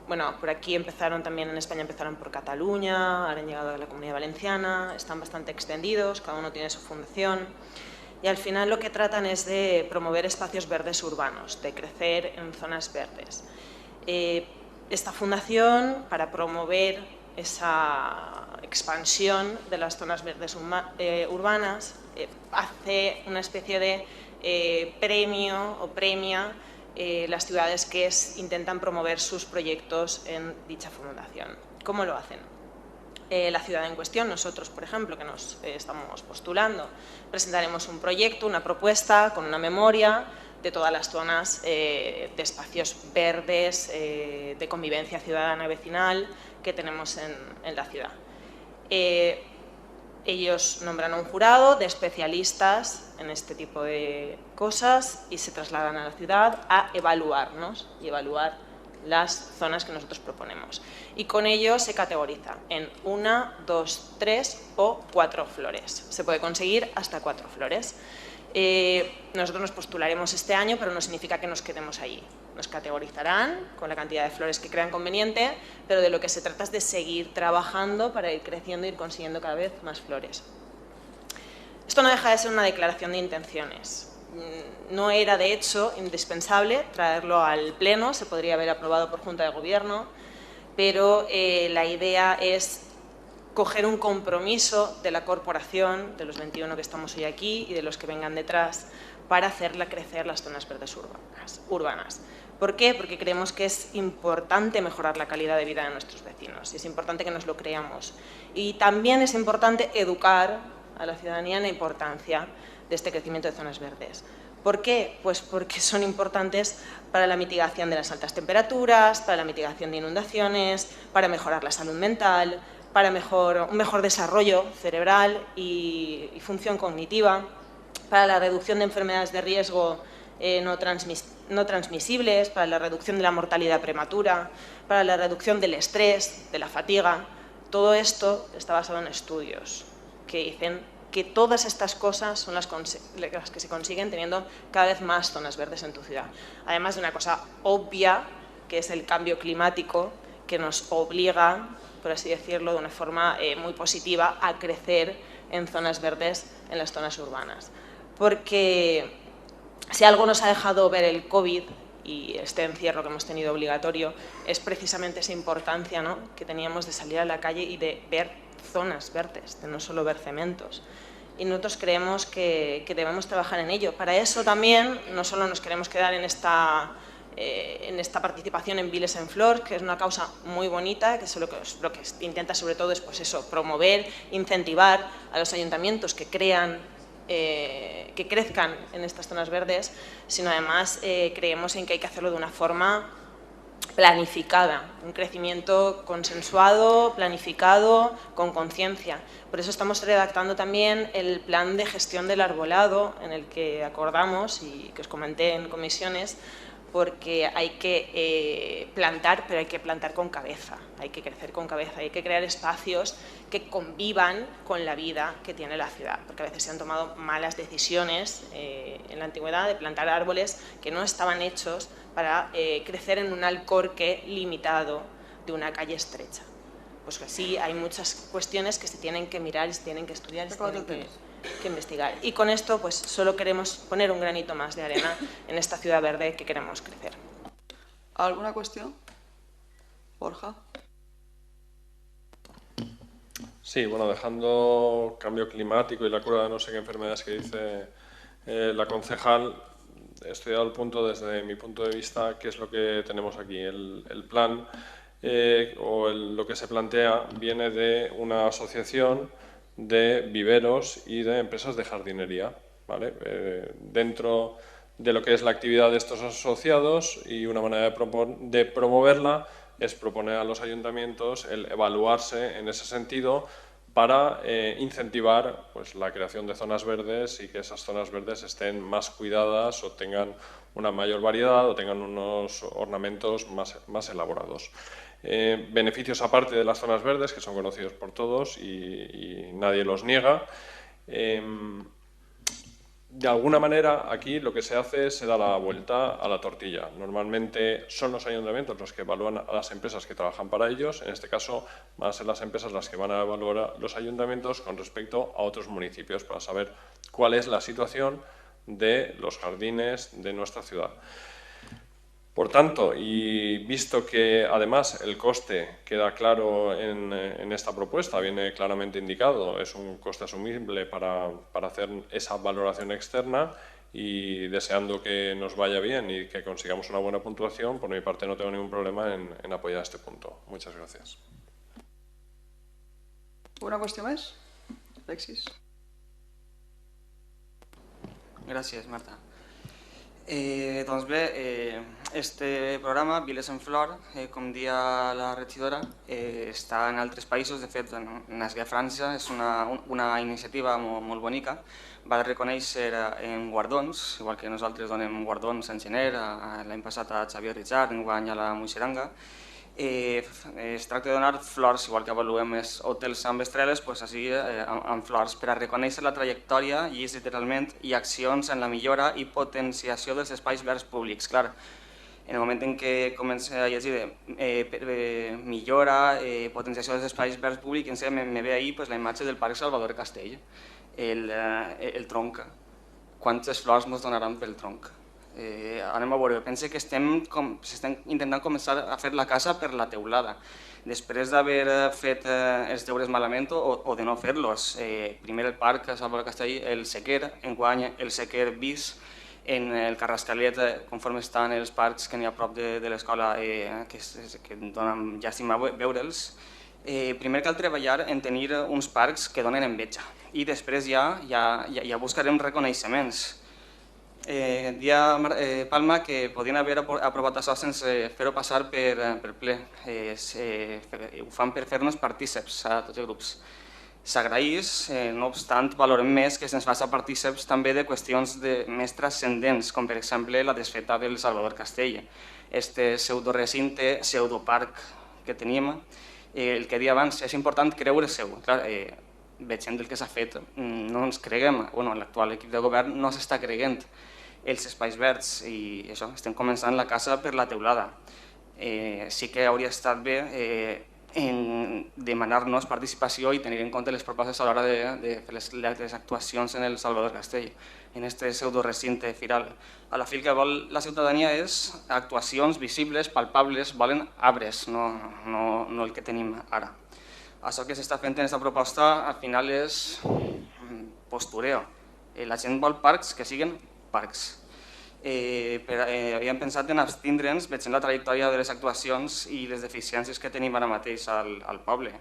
Bueno, por aquí empezaron también, en España empezaron por Cataluña, ahora han llegado a la Comunidad Valenciana, están bastante extendidos, cada uno tiene su fundación. Y al final lo que tratan es de promover espacios verdes urbanos, de crecer en zonas verdes. Esta fundación, para promover esa expansión de las zonas verdes urbanas, hace una especie de premio o premia las ciudades que intentan promover sus proyectos en dicha fundación. ¿Cómo lo hacen? La ciudad en cuestión, nosotros, por ejemplo, que nos estamos postulando, presentaremos un proyecto, una propuesta con una memoria de todas las zonas de espacios verdes, de convivencia ciudadana y vecinal que tenemos en la ciudad. Ellos nombran a un jurado de especialistas en este tipo de cosas y se trasladan a la ciudad a evaluarnos y evaluar las zonas que nosotros proponemos. Y con ello se categoriza en 1, 2, 3 o 4 flores. Se puede conseguir hasta 4 flores. Nosotros nos postularemos este año, pero no significa que nos quedemos allí. Nos categorizarán con la cantidad de flores que crean conveniente, pero de lo que se trata es de seguir trabajando para ir creciendo y ir consiguiendo cada vez más flores. Esto no deja de ser una declaración de intenciones. No era, de hecho, indispensable traerlo al Pleno, se podría haber aprobado por Junta de Gobierno, pero la idea es coger un compromiso de la corporación, de los 21 que estamos hoy aquí y de los que vengan detrás, para hacerla crecer las zonas verdes urbanas. ¿Por qué? Porque creemos que es importante mejorar la calidad de vida de nuestros vecinos y es importante que nos lo creamos. Y también es importante educar a la ciudadanía en la importancia de este crecimiento de zonas verdes. ¿Por qué? Pues porque son importantes para la mitigación de las altas temperaturas, para la mitigación de inundaciones, para mejorar la salud mental, para un mejor desarrollo cerebral y función cognitiva, para la reducción de enfermedades de riesgo no transmisibles, para la reducción de la mortalidad prematura, para la reducción del estrés, de la fatiga. Todo esto está basado en estudios que dicen que todas estas cosas son las que se consiguen teniendo cada vez más zonas verdes en tu ciudad. Además de una cosa obvia, que es el cambio climático, que nos obliga, por así decirlo, de una forma muy positiva, a crecer en zonas verdes en las zonas urbanas. Porque si algo nos ha dejado ver el COVID y este encierro que hemos tenido obligatorio, es precisamente esa importancia, ¿no?, que teníamos de salir a la calle y de ver zonas verdes, de no solo ver cementos. Y nosotros creemos que debemos trabajar en ello. Para eso también no solo nos queremos quedar en esta participación en Viles en Flor, que es una causa muy bonita, que lo que intenta sobre todo es pues eso, promover, incentivar a los ayuntamientos que crezcan en estas zonas verdes, sino además creemos en que hay que hacerlo de una forma planificada, un crecimiento consensuado, planificado, con conciencia. Por eso estamos redactando también el plan de gestión del arbolado, en el que acordamos, y que os comenté en comisiones, porque hay que plantar, pero hay que plantar con cabeza, hay que crecer con cabeza, hay que crear espacios que convivan con la vida que tiene la ciudad, porque a veces se han tomado malas decisiones en la antigüedad de plantar árboles que no estaban hechos para crecer en un alcorque limitado de una calle estrecha. Pues que sí, hay muchas cuestiones que se tienen que mirar, se tienen que estudiar, se tienen que investigar. Y con esto pues solo queremos poner un granito más de arena en esta ciudad verde que queremos crecer. ¿Alguna cuestión? Borja. Sí, bueno, dejando cambio climático y la cura de no sé qué enfermedades que dice la concejal, he estudiado el punto desde mi punto de vista, qué es lo que tenemos aquí. El plan lo que se plantea viene de una asociación de viveros y de empresas de jardinería, ¿vale? Dentro de lo que es la actividad de estos asociados, y una manera de promoverla es proponer a los ayuntamientos el evaluarse en ese sentido para incentivar pues, la creación de zonas verdes y que esas zonas verdes estén más cuidadas o tengan una mayor variedad o tengan unos ornamentos más elaborados. Beneficios aparte de las zonas verdes, que son conocidos por todos y nadie los niega. De alguna manera, aquí lo que se hace es se da la vuelta a la tortilla. Normalmente son los ayuntamientos los que evalúan a las empresas que trabajan para ellos. En este caso, van a ser las empresas las que van a evaluar a los ayuntamientos con respecto a otros municipios para saber cuál es la situación de los jardines de nuestra ciudad. Por tanto, y visto que además el coste queda claro en esta propuesta, viene claramente indicado, es un coste asumible para hacer esa valoración externa, y deseando que nos vaya bien y que consigamos una buena puntuación, por mi parte no tengo ningún problema en apoyar este punto. Muchas gracias. ¿Una cuestión más? Alexis. Gràcies, Marta. Doncs bé, este programa, Viles en Flor, com dia la regidora, està en altres països. De fet, nasqué a França, és una iniciativa molt bonica. Va reconèixer en guardons, igual que nosaltres donem guardons en gener, l'any passat a Xavier Richard, enguany a la Muixeranga. Es tracta de donar flors, igual que avaluem els hotels amb estrelles, així amb flors, per a reconèixer la trajectòria, i literalment, i accions en la millora i potenciació dels espais verds públics. Clar, en el moment en què comença a llegir millora, potenciació dels espais verds públics, me ve ahir la imatge del Parc Salvador Castell, el tronc. Quantes flors ens donaran pel tronc? Anem a veure, penso que estem intentant començar a fer la casa per la teulada, després d'haver fet els deures malament o de no fer-los. Primer el Parc Salvador Castell, el Sequer, enguany el Sequer bis, en el Carrascalet, conforme estan els parcs que n'hi ha a prop de l'escola, que donen llàstima veure'ls. Primer cal treballar en tenir uns parcs que donen enveja, i després ja buscarem reconeixements. Dia Palma que podien haver aprovat això sense fer-ho passar per ple. Ho fan per fer-nos partíceps a tots els grups. S'agraeix, no obstant, valorem més que se'ns faci partíceps també de qüestions més transcendents, com per exemple la desfeta del Salvador Castell. Este pseudorecinte, pseudoparc que tenim, el que deia abans, és important creure-s'ho. Veient el que s'ha fet, no ens creguem, l'actual equip de govern no s'està creient els espais verds, i això, estem començant la casa per la teulada. Sí que hauria estat bé demanar-nos participació i tenir en compte les propostes a l'hora de fer les actuacions en el Salvador Castell, en aquest pseudorecinte firal. A la fi el que vol la ciutadania és actuacions visibles, palpables, volen arbres, no el que tenim ara. Això que s'està fent en aquesta proposta al final és postureo. La gent vol parcs que siguin parcs. Havíem pensat en abstindre'ns veient la trajectòria de les actuacions i les deficiències que tenim ara mateix al poble.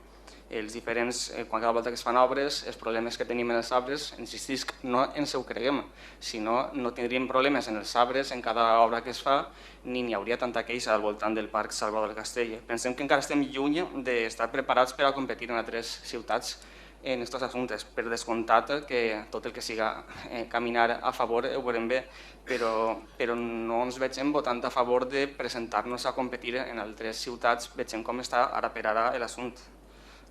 Quan cada volta que es fan obres, els problemes que tenim en els arbres, insistisc, no ens ho creguem, si no, no tindríem problemes en els arbres en cada obra que es fa, ni hi hauria tanta queixa al voltant del Parc Salvador Castell. Pensem que encara estem lluny d'estar preparats per a competir en altres ciutats en aquests assumptes. Per descomptat que tot el que siga caminar a favor ho veurem bé, però no ens veiem votant a favor de presentar-nos a competir en altres ciutats, veiem com està ara per ara l'assumpte.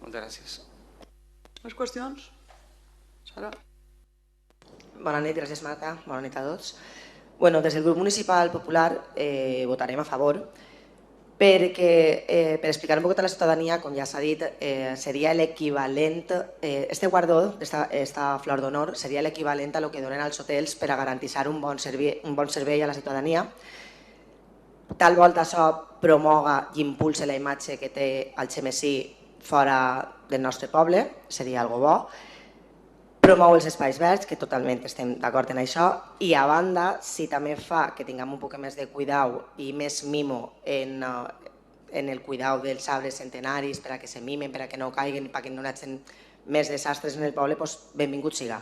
Moltes gràcies. Més qüestions? Sara? Bona nit, gràcies Marta, bona nit a tots. Bueno, des del grup municipal popular votarem a favor perquè, per explicar un poquet a la ciutadania, com ja s'ha dit, seria l'equivalent, este guardó, esta flor d'honor, seria l'equivalent a lo que donen als hotels per a garantir un bon servei a la ciutadania. Tal volta això promoga i impulsa la imatge que té el Xemesí fora del nostre poble, seria algo bo. Promou els espais verds, que totalment estem d'acord en això, i a banda, si també fa que tinguem un poc més de cuidau i més mimo en el cuidau dels arbres centenaris per a que se mimen, per a que no caiguen i perquè no hi hagi més desastres en el poble, doncs benvingut siga.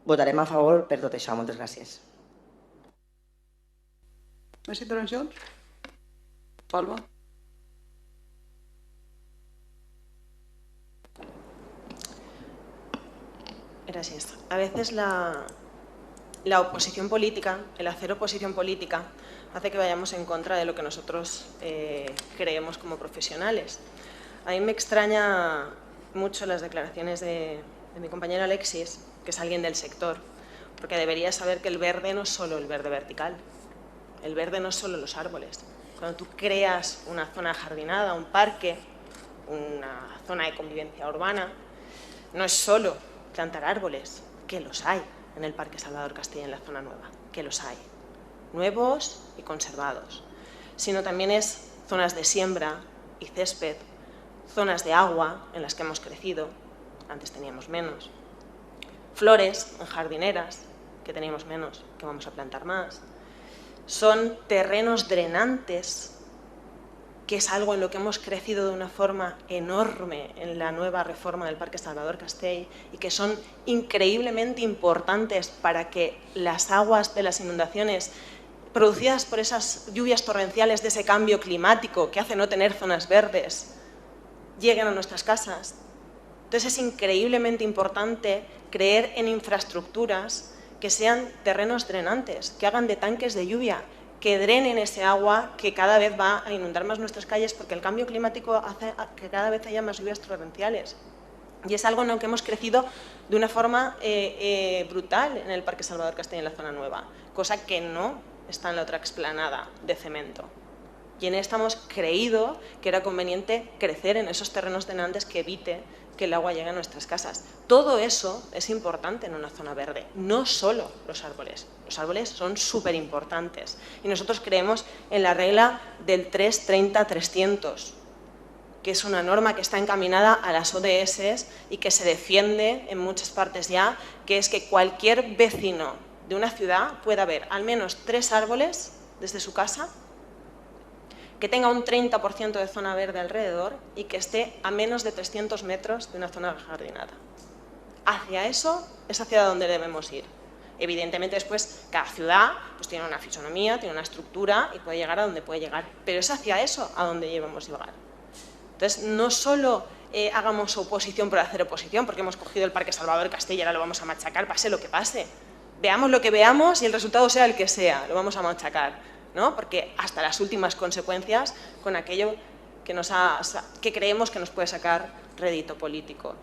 Votarem a favor per tot això. Moltes gràcies. Més intervencions? Palma? Gracias. A veces la oposición política, el hacer oposición política, hace que vayamos en contra de lo que nosotros creemos como profesionales. A mí me extraña mucho las declaraciones de mi compañero Alexis, que es alguien del sector, porque debería saber que el verde no es solo el verde vertical, el verde no es solo los árboles. Cuando tú creas una zona jardinada, un parque, una zona de convivencia urbana, no es solo plantar árboles, que los hay en el Parque Salvador Castilla, en la zona nueva, que los hay, nuevos y conservados, sino también es zonas de siembra y césped, zonas de agua en las que hemos crecido, antes teníamos menos, flores en jardineras, que teníamos menos, que vamos a plantar más, son terrenos drenantes, que es algo en lo que hemos crecido de una forma enorme en la nueva reforma del Parque Salvador Castell y que son increíblemente importantes para que las aguas de las inundaciones producidas por esas lluvias torrenciales de ese cambio climático que hace no tener zonas verdes lleguen a nuestras casas. Entonces es increíblemente importante creer en infraestructuras que sean terrenos drenantes, que hagan de tanques de lluvia, que drenen ese agua que cada vez va a inundar más nuestras calles porque el cambio climático hace que cada vez haya más lluvias torrenciales. Y es algo en lo que hemos crecido de una forma brutal en el Parque Salvador Castell, en la zona nueva, cosa que no está en la otra explanada de cemento. Y en esta hemos creído que era conveniente crecer en esos terrenos drenantes que evite que el agua llegue a nuestras casas. Todo eso es importante en una zona verde, no solo los árboles. Los árboles son súper importantes y nosotros creemos en la regla del 3-30-300, que es una norma que está encaminada a las ODS y que se defiende en muchas partes ya, que es que cualquier vecino de una ciudad pueda ver al menos 3 árboles desde su casa, que tenga un 30% de zona verde alrededor y que esté a menos de 300 metros de una zona jardinada. Hacia eso es hacia donde debemos ir. Evidentemente después cada ciudad pues, tiene una fisonomía, tiene una estructura y puede llegar a donde puede llegar, pero es hacia eso a donde debemos llegar. Entonces no solo hagamos oposición por hacer oposición, porque hemos cogido el Parque Salvador Castell y ahora lo vamos a machacar, pase lo que pase. Veamos lo que veamos y el resultado sea el que sea, lo vamos a machacar. ¿No? Porque hasta las últimas consecuencias con aquello que creemos que nos puede sacar rédito político.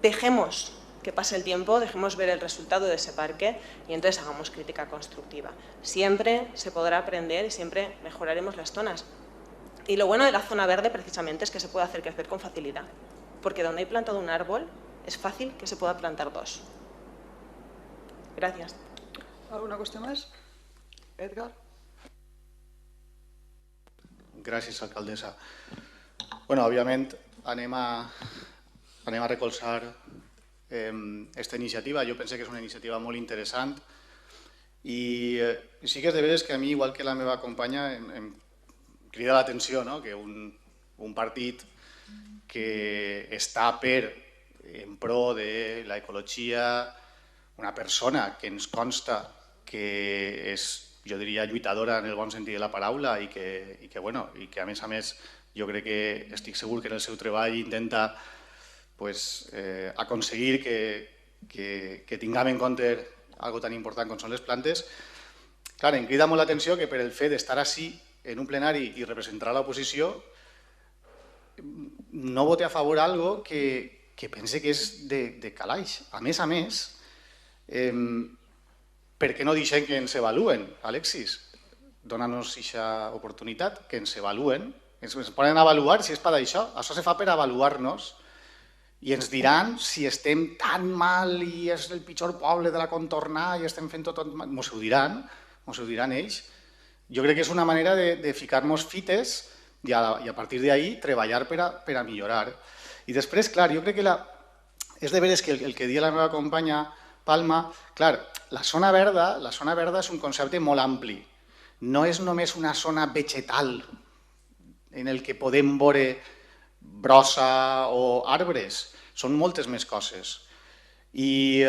Dejemos que pase el tiempo, dejemos ver el resultado de ese parque y entonces hagamos crítica constructiva. Siempre se podrá aprender y siempre mejoraremos las zonas. Y lo bueno de la zona verde precisamente es que se puede hacer crecer con facilidad, porque donde hay plantado un árbol es fácil que se pueda plantar 2. Gracias. ¿Alguna cuestión más? Edgar. Gràcies, alcaldessa. Bueno, òbviament anem a recolzar esta iniciativa. Jo penso que és una iniciativa molt interessant i sí que és de veres que a mi, igual que la meva companya, em crida l'atenció que un partit que està en pro de l'ecologia, una persona que ens consta que és, jo diria, lluitadora en el bon sentit de la paraula i que a més jo crec que estic segur que en el seu treball intenta aconseguir que tinguem en compte algo tan important com són les plantes. Clar, em crida molt l'atenció que per el fet d'estar així en un plenari i representar l'oposició no vote a favor algo que pense que és de calaix. A més, per què no deixem que ens evaluen, Alexis? Dóna-nos aquesta oportunitat, que ens evaluen. Ens poden avaluar si és per això. Això se fa per avaluar-nos i ens diran si estem tan mal i és el pitjor poble de la contornar i estem fent tot mal. Ens ho diran ells. Jo crec que és una manera de ficar-nos fites i a partir d'ahí treballar per a millorar. I després, clar, jo crec que és de veres que el que dia la meva companya Palma, clar, la zona verda és un concepte molt ampli. No és només una zona vegetal en el que podem veure brossa o arbres, són moltes més coses. I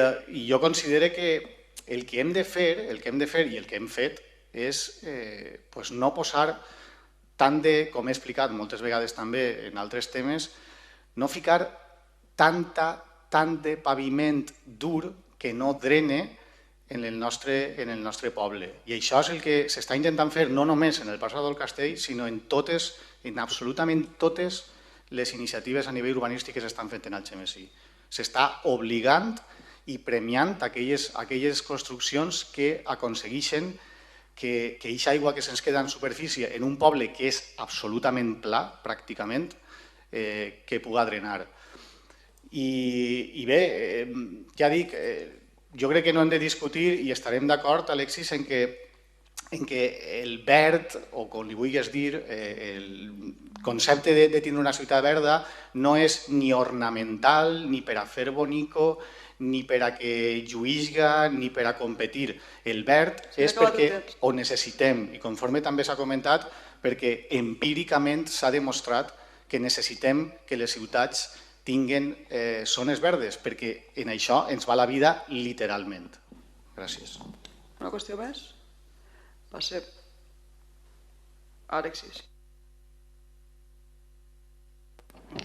jo considero que el que hem de fer i el que hem fet és no posar tant de, com he explicat moltes vegades també en altres temes, no ficar tant de paviment dur que no drene en el nostre poble. I això és el que s'està intentant fer no només en el Passeig del Castell, sinó en absolutament totes les iniciatives a nivell urbanístic que s'estan fent en Algemesí. S'està obligant i premiant aquelles construccions que aconsegueixen que aquesta aigua que se'ns queda en superfície en un poble que és absolutament pla, pràcticament, que pugui drenar. I bé, ja dic, jo crec que no hem de discutir i estarem d'acord, Alexis, en que el verd, o com li vulguis dir, el concepte de tindre una ciutat verda no és ni ornamental, ni per a fer bonico, ni per a que lluïsga, ni per a competir. El verd és perquè ho necessitem, i conforme també s'ha comentat, perquè empíricament s'ha demostrat que necessitem que les ciutats tinguin zones verdes, perquè en això ens va la vida literalment. Gràcies. Una qüestió més? Va ser Alexis.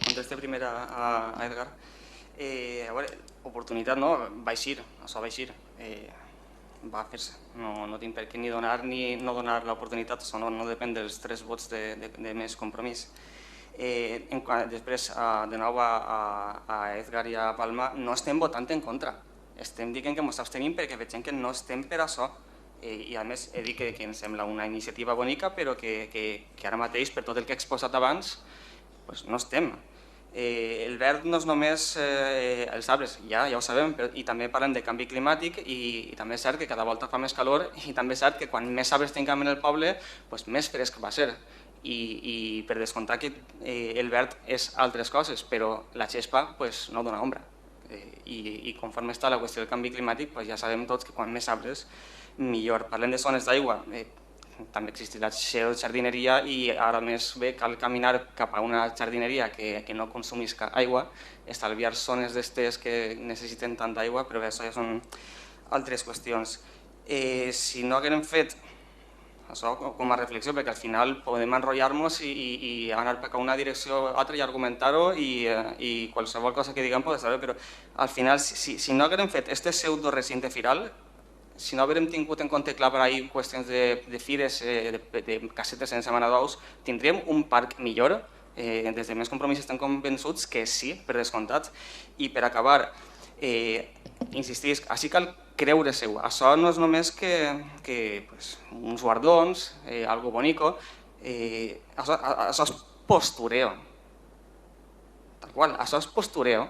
Conteste primer a Edgar. A veure, oportunitat no, va eixir, això va eixir. Va fer-se. No tinc per què ni donar ni no donar l'oportunitat, això no depèn dels 3 vots de més compromís. Després, de nou a Edgar i a Palma, no estem votant en contra. Estem dient que ens abstenim perquè veiem que no estem per això. I a més he dit que ens sembla una iniciativa bonica, però que ara mateix, per tot el que he exposat abans, no estem. El verd no és només els arbres, ja ho sabem, i també parlem de canvi climàtic i també és cert que cada volta fa més calor i també és cert que quan més arbres tinguem en el poble, més fresc va ser. I per descomptar que el verd és altres coses, però la xespa no dona ombra. I conforme està la qüestió del canvi climàtic, ja sabem tots que quan més arbres, millor. Parlem de zones d'aigua, també existirà jardineria i ara més bé cal caminar cap a una jardineria que no consumisca aigua, estalviar zones d'estes que necessiten tanta aigua, però bé, això ja són altres qüestions. Si no haguem fet això com a reflexió, perquè al final podem enrotllar-nos i anar per una direcció o altra i argumentar-ho i qualsevol cosa que diguem pot saber, però al final si no haguem fet este pseudo recinte firal, si no haguem tingut en compte clar per ahir qüestions de fires, de casetes en setmana d'ous, tindríem un parc millor. Des de Més Compromís estem convençuts que sí, per descomptat. I per acabar, insistisc, així cal creure-s'ho. Això no és només que uns guardons, algo bonico, això és postureo. Tal qual, això és postureo.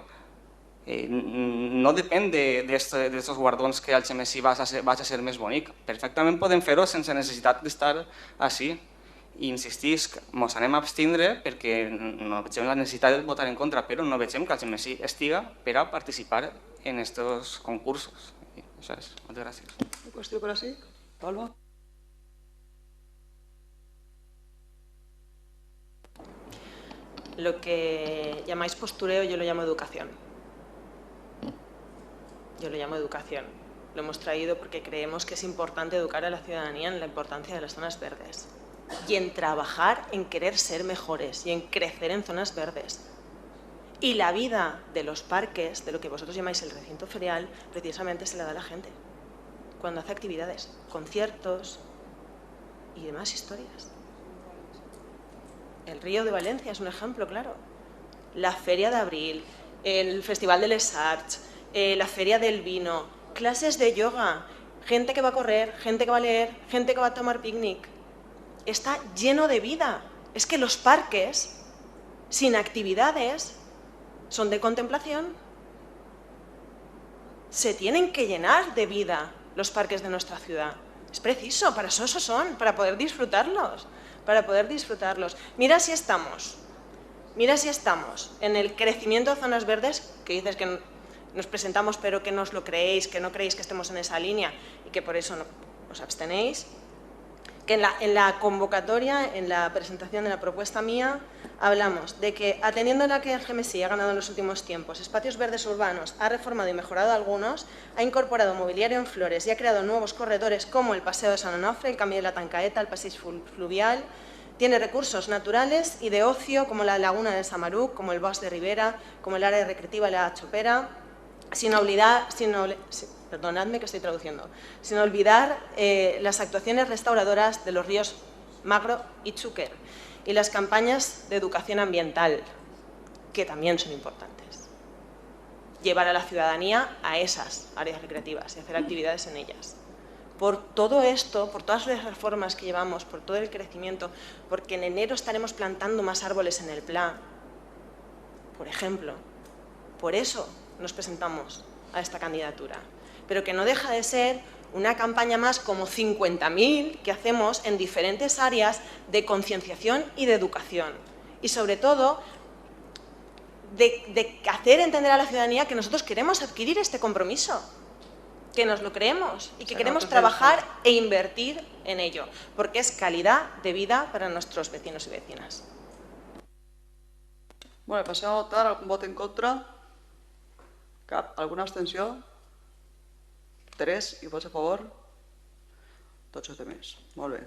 No depèn d'aquests guardons que Algemesí vaig a ser més bonic. Perfectament podem fer-ho sense necessitat d'estar així. I insistisc, ens anem a abstindre perquè no veiem la necessitat de votar en contra, però no veiem que Algemesí estiga per a participar en aquests concursos. Això és. Moltes gràcies. Una qüestió per així? Palma? Lo que llamáis postureo yo lo llamo educación. Yo lo llamo educación. Lo hemos traído porque creemos que es importante educar a la ciudadanía en la importancia de las zonas verdes y en trabajar en querer ser mejores y en crecer en zonas verdes. Y la vida de los parques, de lo que vosotros llamáis el recinto ferial, precisamente se la da a la gente. Cuando hace actividades, conciertos y demás historias. El Río de Valencia es un ejemplo, claro. La Feria de Abril, el Festival de les Arts, la Feria del Vino, clases de yoga, gente que va a correr, gente que va a leer, gente que va a tomar picnic. Está lleno de vida. Es que los parques, sin actividades, son de contemplación. Se tienen que llenar de vida los parques de nuestra ciudad. Es preciso, para eso son, para poder disfrutarlos. Mira si estamos en el crecimiento de zonas verdes, que dices que nos presentamos pero que no os lo creéis, que no creéis que estemos en esa línea y que por eso os abstenéis. Que en la convocatoria, en la presentación de la propuesta mía, hablamos de que, atendiendo a que el GMSI ha ganado en los últimos tiempos espacios verdes urbanos, ha reformado y mejorado algunos, ha incorporado mobiliario en flores y ha creado nuevos corredores como el Paseo de San Onofre, el Camí de la Tancaeta, el Passeig Fluvial. Tiene recursos naturales y de ocio como la Laguna de Samaruc, como el Bosc de Ribera, como el área recreativa La Chopera, sin olvidar las actuaciones restauradoras de los ríos Magro y Xúquer y las campañas de educación ambiental, que también son importantes. Llevar a la ciudadanía a esas áreas recreativas y hacer actividades en ellas. Por todo esto, por todas las reformas que llevamos, por todo el crecimiento, porque en enero estaremos plantando más árboles en el Pla, por ejemplo. Por eso nos presentamos a esta candidatura. Pero que no deja de ser una campaña más como 50.000 que hacemos en diferentes áreas de concienciación y de educación. Y sobre todo, de hacer entender a la ciudadanía que nosotros queremos adquirir este compromiso, que nos lo creemos y que queremos trabajar e invertir en ello, porque es calidad de vida para nuestros vecinos y vecinas. Bueno, passem a votar. Algun vot en contra? Cap? Alguna abstenció? 3 i vots a favor? Tots els altres. Molt bé.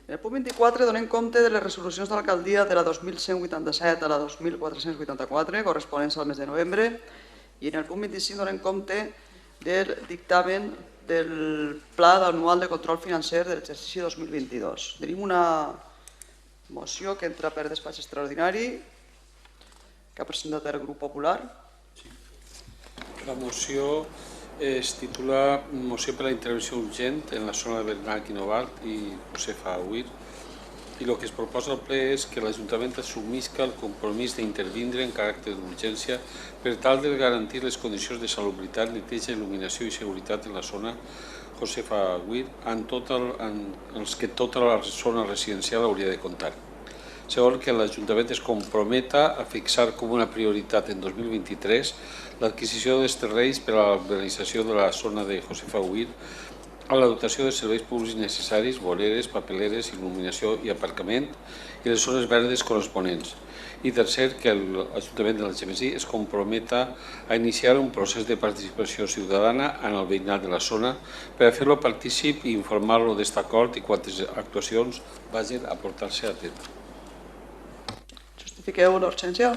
En el punt 24 donem compte de les resolucions de l'alcaldia de la 2187 a la 2484, corresponents al mes de novembre, i en el punt 25 donem compte del dictamen del Pla anual de control financer de l'exercici 2022. Tenim una moció que entra per despatx extraordinari que ha presentat el Grup Popular. La moció es titula Moció per a la intervenció urgent en la zona de Bernat Guinovart i Josefa Huir, i el que es proposa al ple és que l'Ajuntament assumisca el compromís d'intervindre en caràcter d'urgència per tal de garantir les condicions de salubritat, neteja, il·luminació i seguretat en la zona Josefa Huir en els que tota la zona residencial hauria de comptar. Segon, que l'Ajuntament es comprometa a fixar com una prioritat en 2023 l'adquisició dels terrenys per a la urbanització de la zona de Josefa Huir, a la dotació de serveis públics necessaris, voreres, papeleres, il·luminació i aparcament i les zones verdes corresponents. I tercer, que l'Ajuntament de l'Algemesí es comprometa a iniciar un procés de participació ciutadana en el veïnat de la zona per a fer-lo partícip i informar-lo d'aquest acord i quantes actuacions vagin a portar-se a terme. Justifiqueu l'urgència?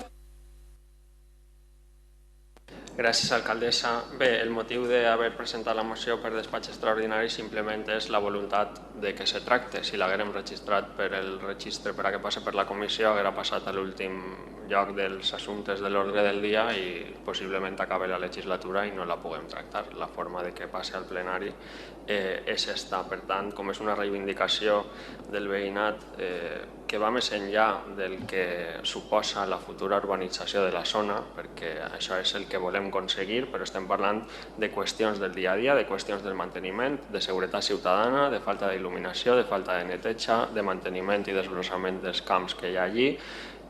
Gràcies, alcaldessa. Bé, el motiu d'haver presentat la moció per despatx extraordinari simplement és la voluntat de que se tracte. Si l'haguérem registrat per el registre per a que passe per la comissió, haguera passat a l'últim lloc dels assumptes de l'ordre del dia i possiblement acabe la legislatura i no la puguem tractar. La forma de que passi al plenari és esta. Per tant, com és una reivindicació del veïnat que va més enllà del que suposa la futura urbanització de la zona, perquè això és el que volem aconseguir, però estem parlant de qüestions del dia a dia, de qüestions del manteniment, de seguretat ciutadana, de falta d'il·luminació, de falta de neteja, de manteniment i desbrossament dels camps que hi ha allí,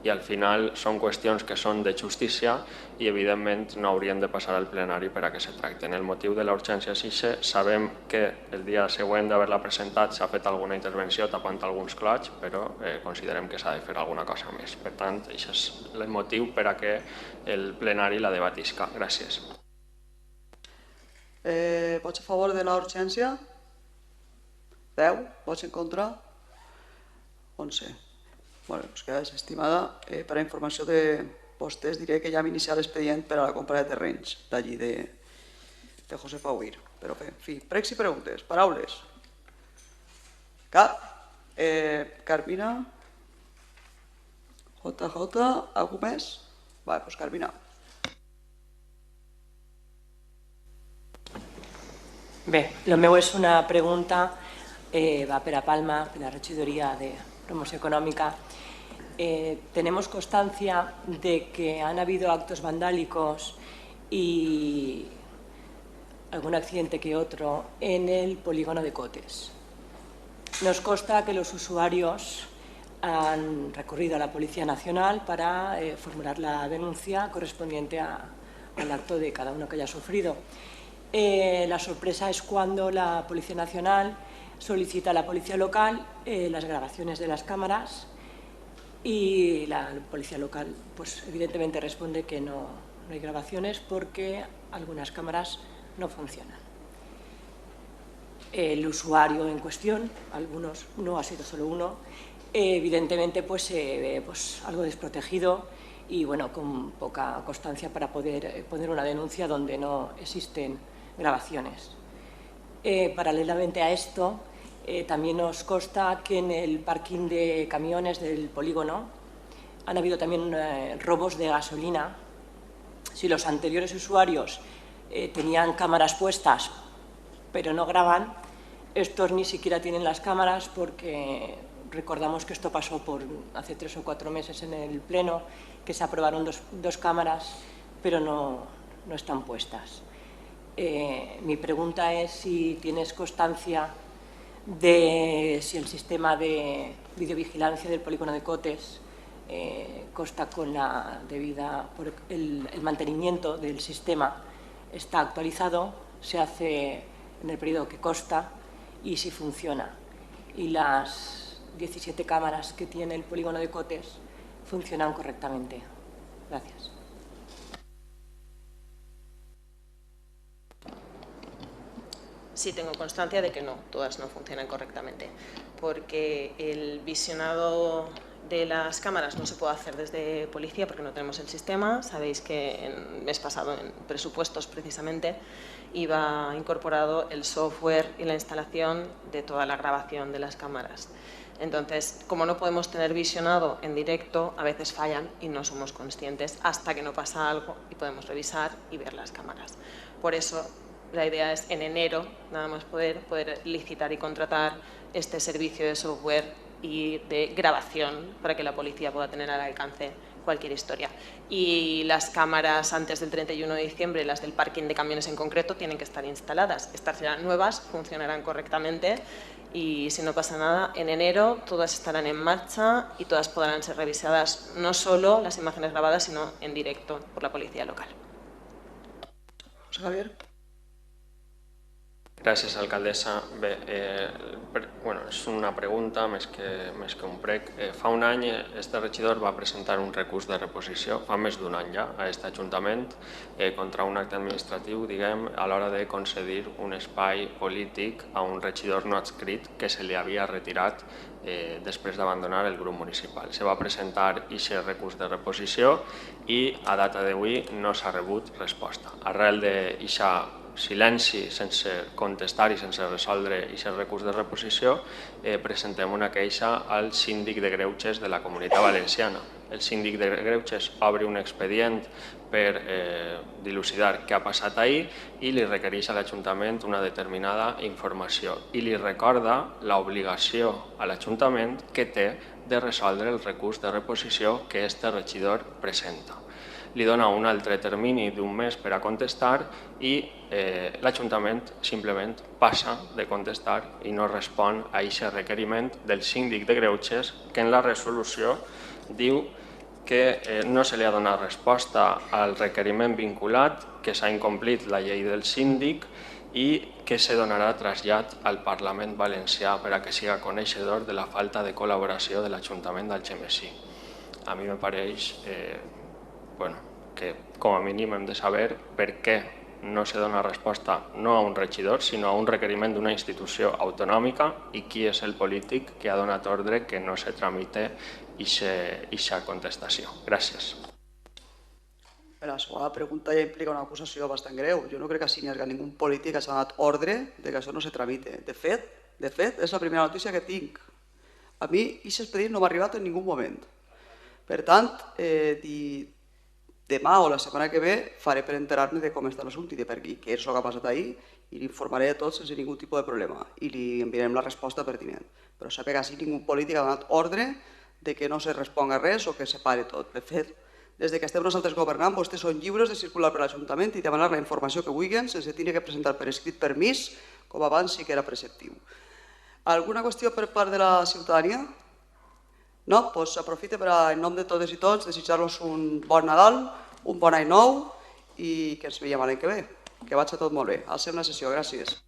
i al final són qüestions que són de justícia i evidentment no haurien de passar al plenari per a que se tracten. El motiu de la urgència és aquest. Sabem que el dia següent d'haver-la presentat s'ha fet alguna intervenció tapant alguns clots, però considerem que s'ha de fer alguna cosa més. Per tant, aquest és el motiu per a que el plenari la debatisca. Gràcies. Vots a favor de l'urgència? 10. Vots en contra? 11. Bueno, pues queda desestimada. Per a informació de vostès diré que ja hem iniciat l'expedient per a la compra de terrenys d'allí de Josefa Huir. Però bé, en fi, pregs i preguntes, paraules. Cap? Carmina? JJ? Algú més? Va, doncs Carmina. Bé, el meu és una pregunta, va per a Palma, per la regidoria de promoció econòmica. Tenemos constancia de que han habido actos vandálicos y algún accidente que otro en el polígono de Cotes. Nos consta que los usuarios han recurrido a la Policía Nacional para formular la denuncia correspondiente al acto de cada uno que haya sufrido. La sorpresa es cuando la Policía Nacional solicita a la Policía Local las grabaciones de las cámaras y la Policía Local pues evidentemente responde que no hay grabaciones porque algunas cámaras no funcionan. El usuario en cuestión, algunos, no ha sido solo uno, evidentemente pues se ve pues, algo desprotegido y bueno, con poca constancia para poder poner una denuncia donde no existen grabaciones. Paralelamente a esto, también nos consta que en el parking de camiones del polígono han habido también robos de gasolina. Si los anteriores usuarios tenían cámaras puestas pero no graban, estos ni siquiera tienen las cámaras porque recordamos que esto pasó por hace 3 o 4 meses en el Pleno, que se aprobaron dos cámaras pero no están puestas. Mi pregunta es si tienes constancia de si el sistema de videovigilancia del polígono de Cotes consta con la debida, el mantenimiento del sistema está actualizado, se hace en el periodo que consta y si funciona. Y las 17 cámaras que tiene el polígono de Cotes funcionan correctamente. Gracias. Sí, tengo constancia de que no, todas no funcionan correctamente, porque el visionado de las cámaras no se puede hacer desde policía porque no tenemos el sistema. Sabéis que el mes pasado, en presupuestos precisamente, iba incorporado el software y la instalación de toda la grabación de las cámaras. Entonces, como no podemos tener visionado en directo, a veces fallan y no somos conscientes hasta que no pasa algo y podemos revisar y ver las cámaras. Por eso, la idea es en enero nada más poder licitar y contratar este servicio de software y de grabación para que la policía pueda tener al alcance cualquier historia. Y las cámaras antes del 31 de diciembre, las del parking de camiones en concreto, tienen que estar instaladas. Estas serán nuevas, funcionarán correctamente y si no pasa nada, en enero todas estarán en marcha y todas podrán ser revisadas, no solo las imágenes grabadas, sino en directo por la policía local. José Javier. Gràcies, alcaldessa. Bé, és una pregunta més que un prec. Fa un any, este regidor va presentar un recurs de reposició, fa més d'un any ja, a aquest Ajuntament, contra un acte administratiu, diguem, a l'hora de concedir un espai polític a un regidor no adscrit que se li havia retirat després d'abandonar el grup municipal. Se va presentar aquest recurs de reposició i a data d'avui no s'ha rebut resposta. Arrel d'aquest silenci sense contestar i sense resoldre aquest recurs de reposició, presentem una queixa al síndic de Greuges de la Comunitat Valenciana. El síndic de Greuges obre un expedient per dilucidar què ha passat ahir i li requereix a l'Ajuntament una determinada informació i li recorda l'obligació a l'Ajuntament que té de resoldre el recurs de reposició que este regidor presenta. Li dona un altre termini d'un mes per a contestar i l'Ajuntament simplement passa de contestar i no respon a aquest requeriment del síndic de Greuges que en la resolució diu que no se li ha donat resposta al requeriment vinculat, que s'ha incomplit la llei del síndic i que se donarà trasllat al Parlament Valencià per a que siga coneixedor de la falta de col·laboració de l'Ajuntament d'Algemesí. A mi me pareix que com a mínim hem de saber per què no se dona resposta no a un regidor, sinó a un requeriment d'una institució autonòmica i qui és el polític que ha donat ordre que no se tramite aquesta contestació. Gràcies. La segona pregunta ja implica una acusació bastant greu. Jo no crec que sigui ningú polític que s'ha donat ordre de que això no se tramite. De fet, és la primera notícia que tinc. A mi, aquest expedient no m'ha arribat en ningú moment. Per tant, demà o la setmana que ve faré per enterar-me de com està l'assumpte i de per què és el que ha passat ahir i l'informaré de tot sense ningú tipus de problema i li enviarem la resposta pertinent. Però sàpiga que ningú polític ha donat ordre de que no se responga res o que se pare tot. De fet, des que estem nosaltres governant, vostès són lliures de circular per l'Ajuntament i demanar la informació que vulguin sense tenir que presentar per escrit permís, com abans sí que era preceptiu. Alguna qüestió per part de la ciutadania? No? Doncs aprofite per, en nom de totes i tots, desitjar-los un bon Nadal, un bon any nou i que ens veiem l'any que ve. Que vagi tot molt bé. Alcem la sessió. Gràcies.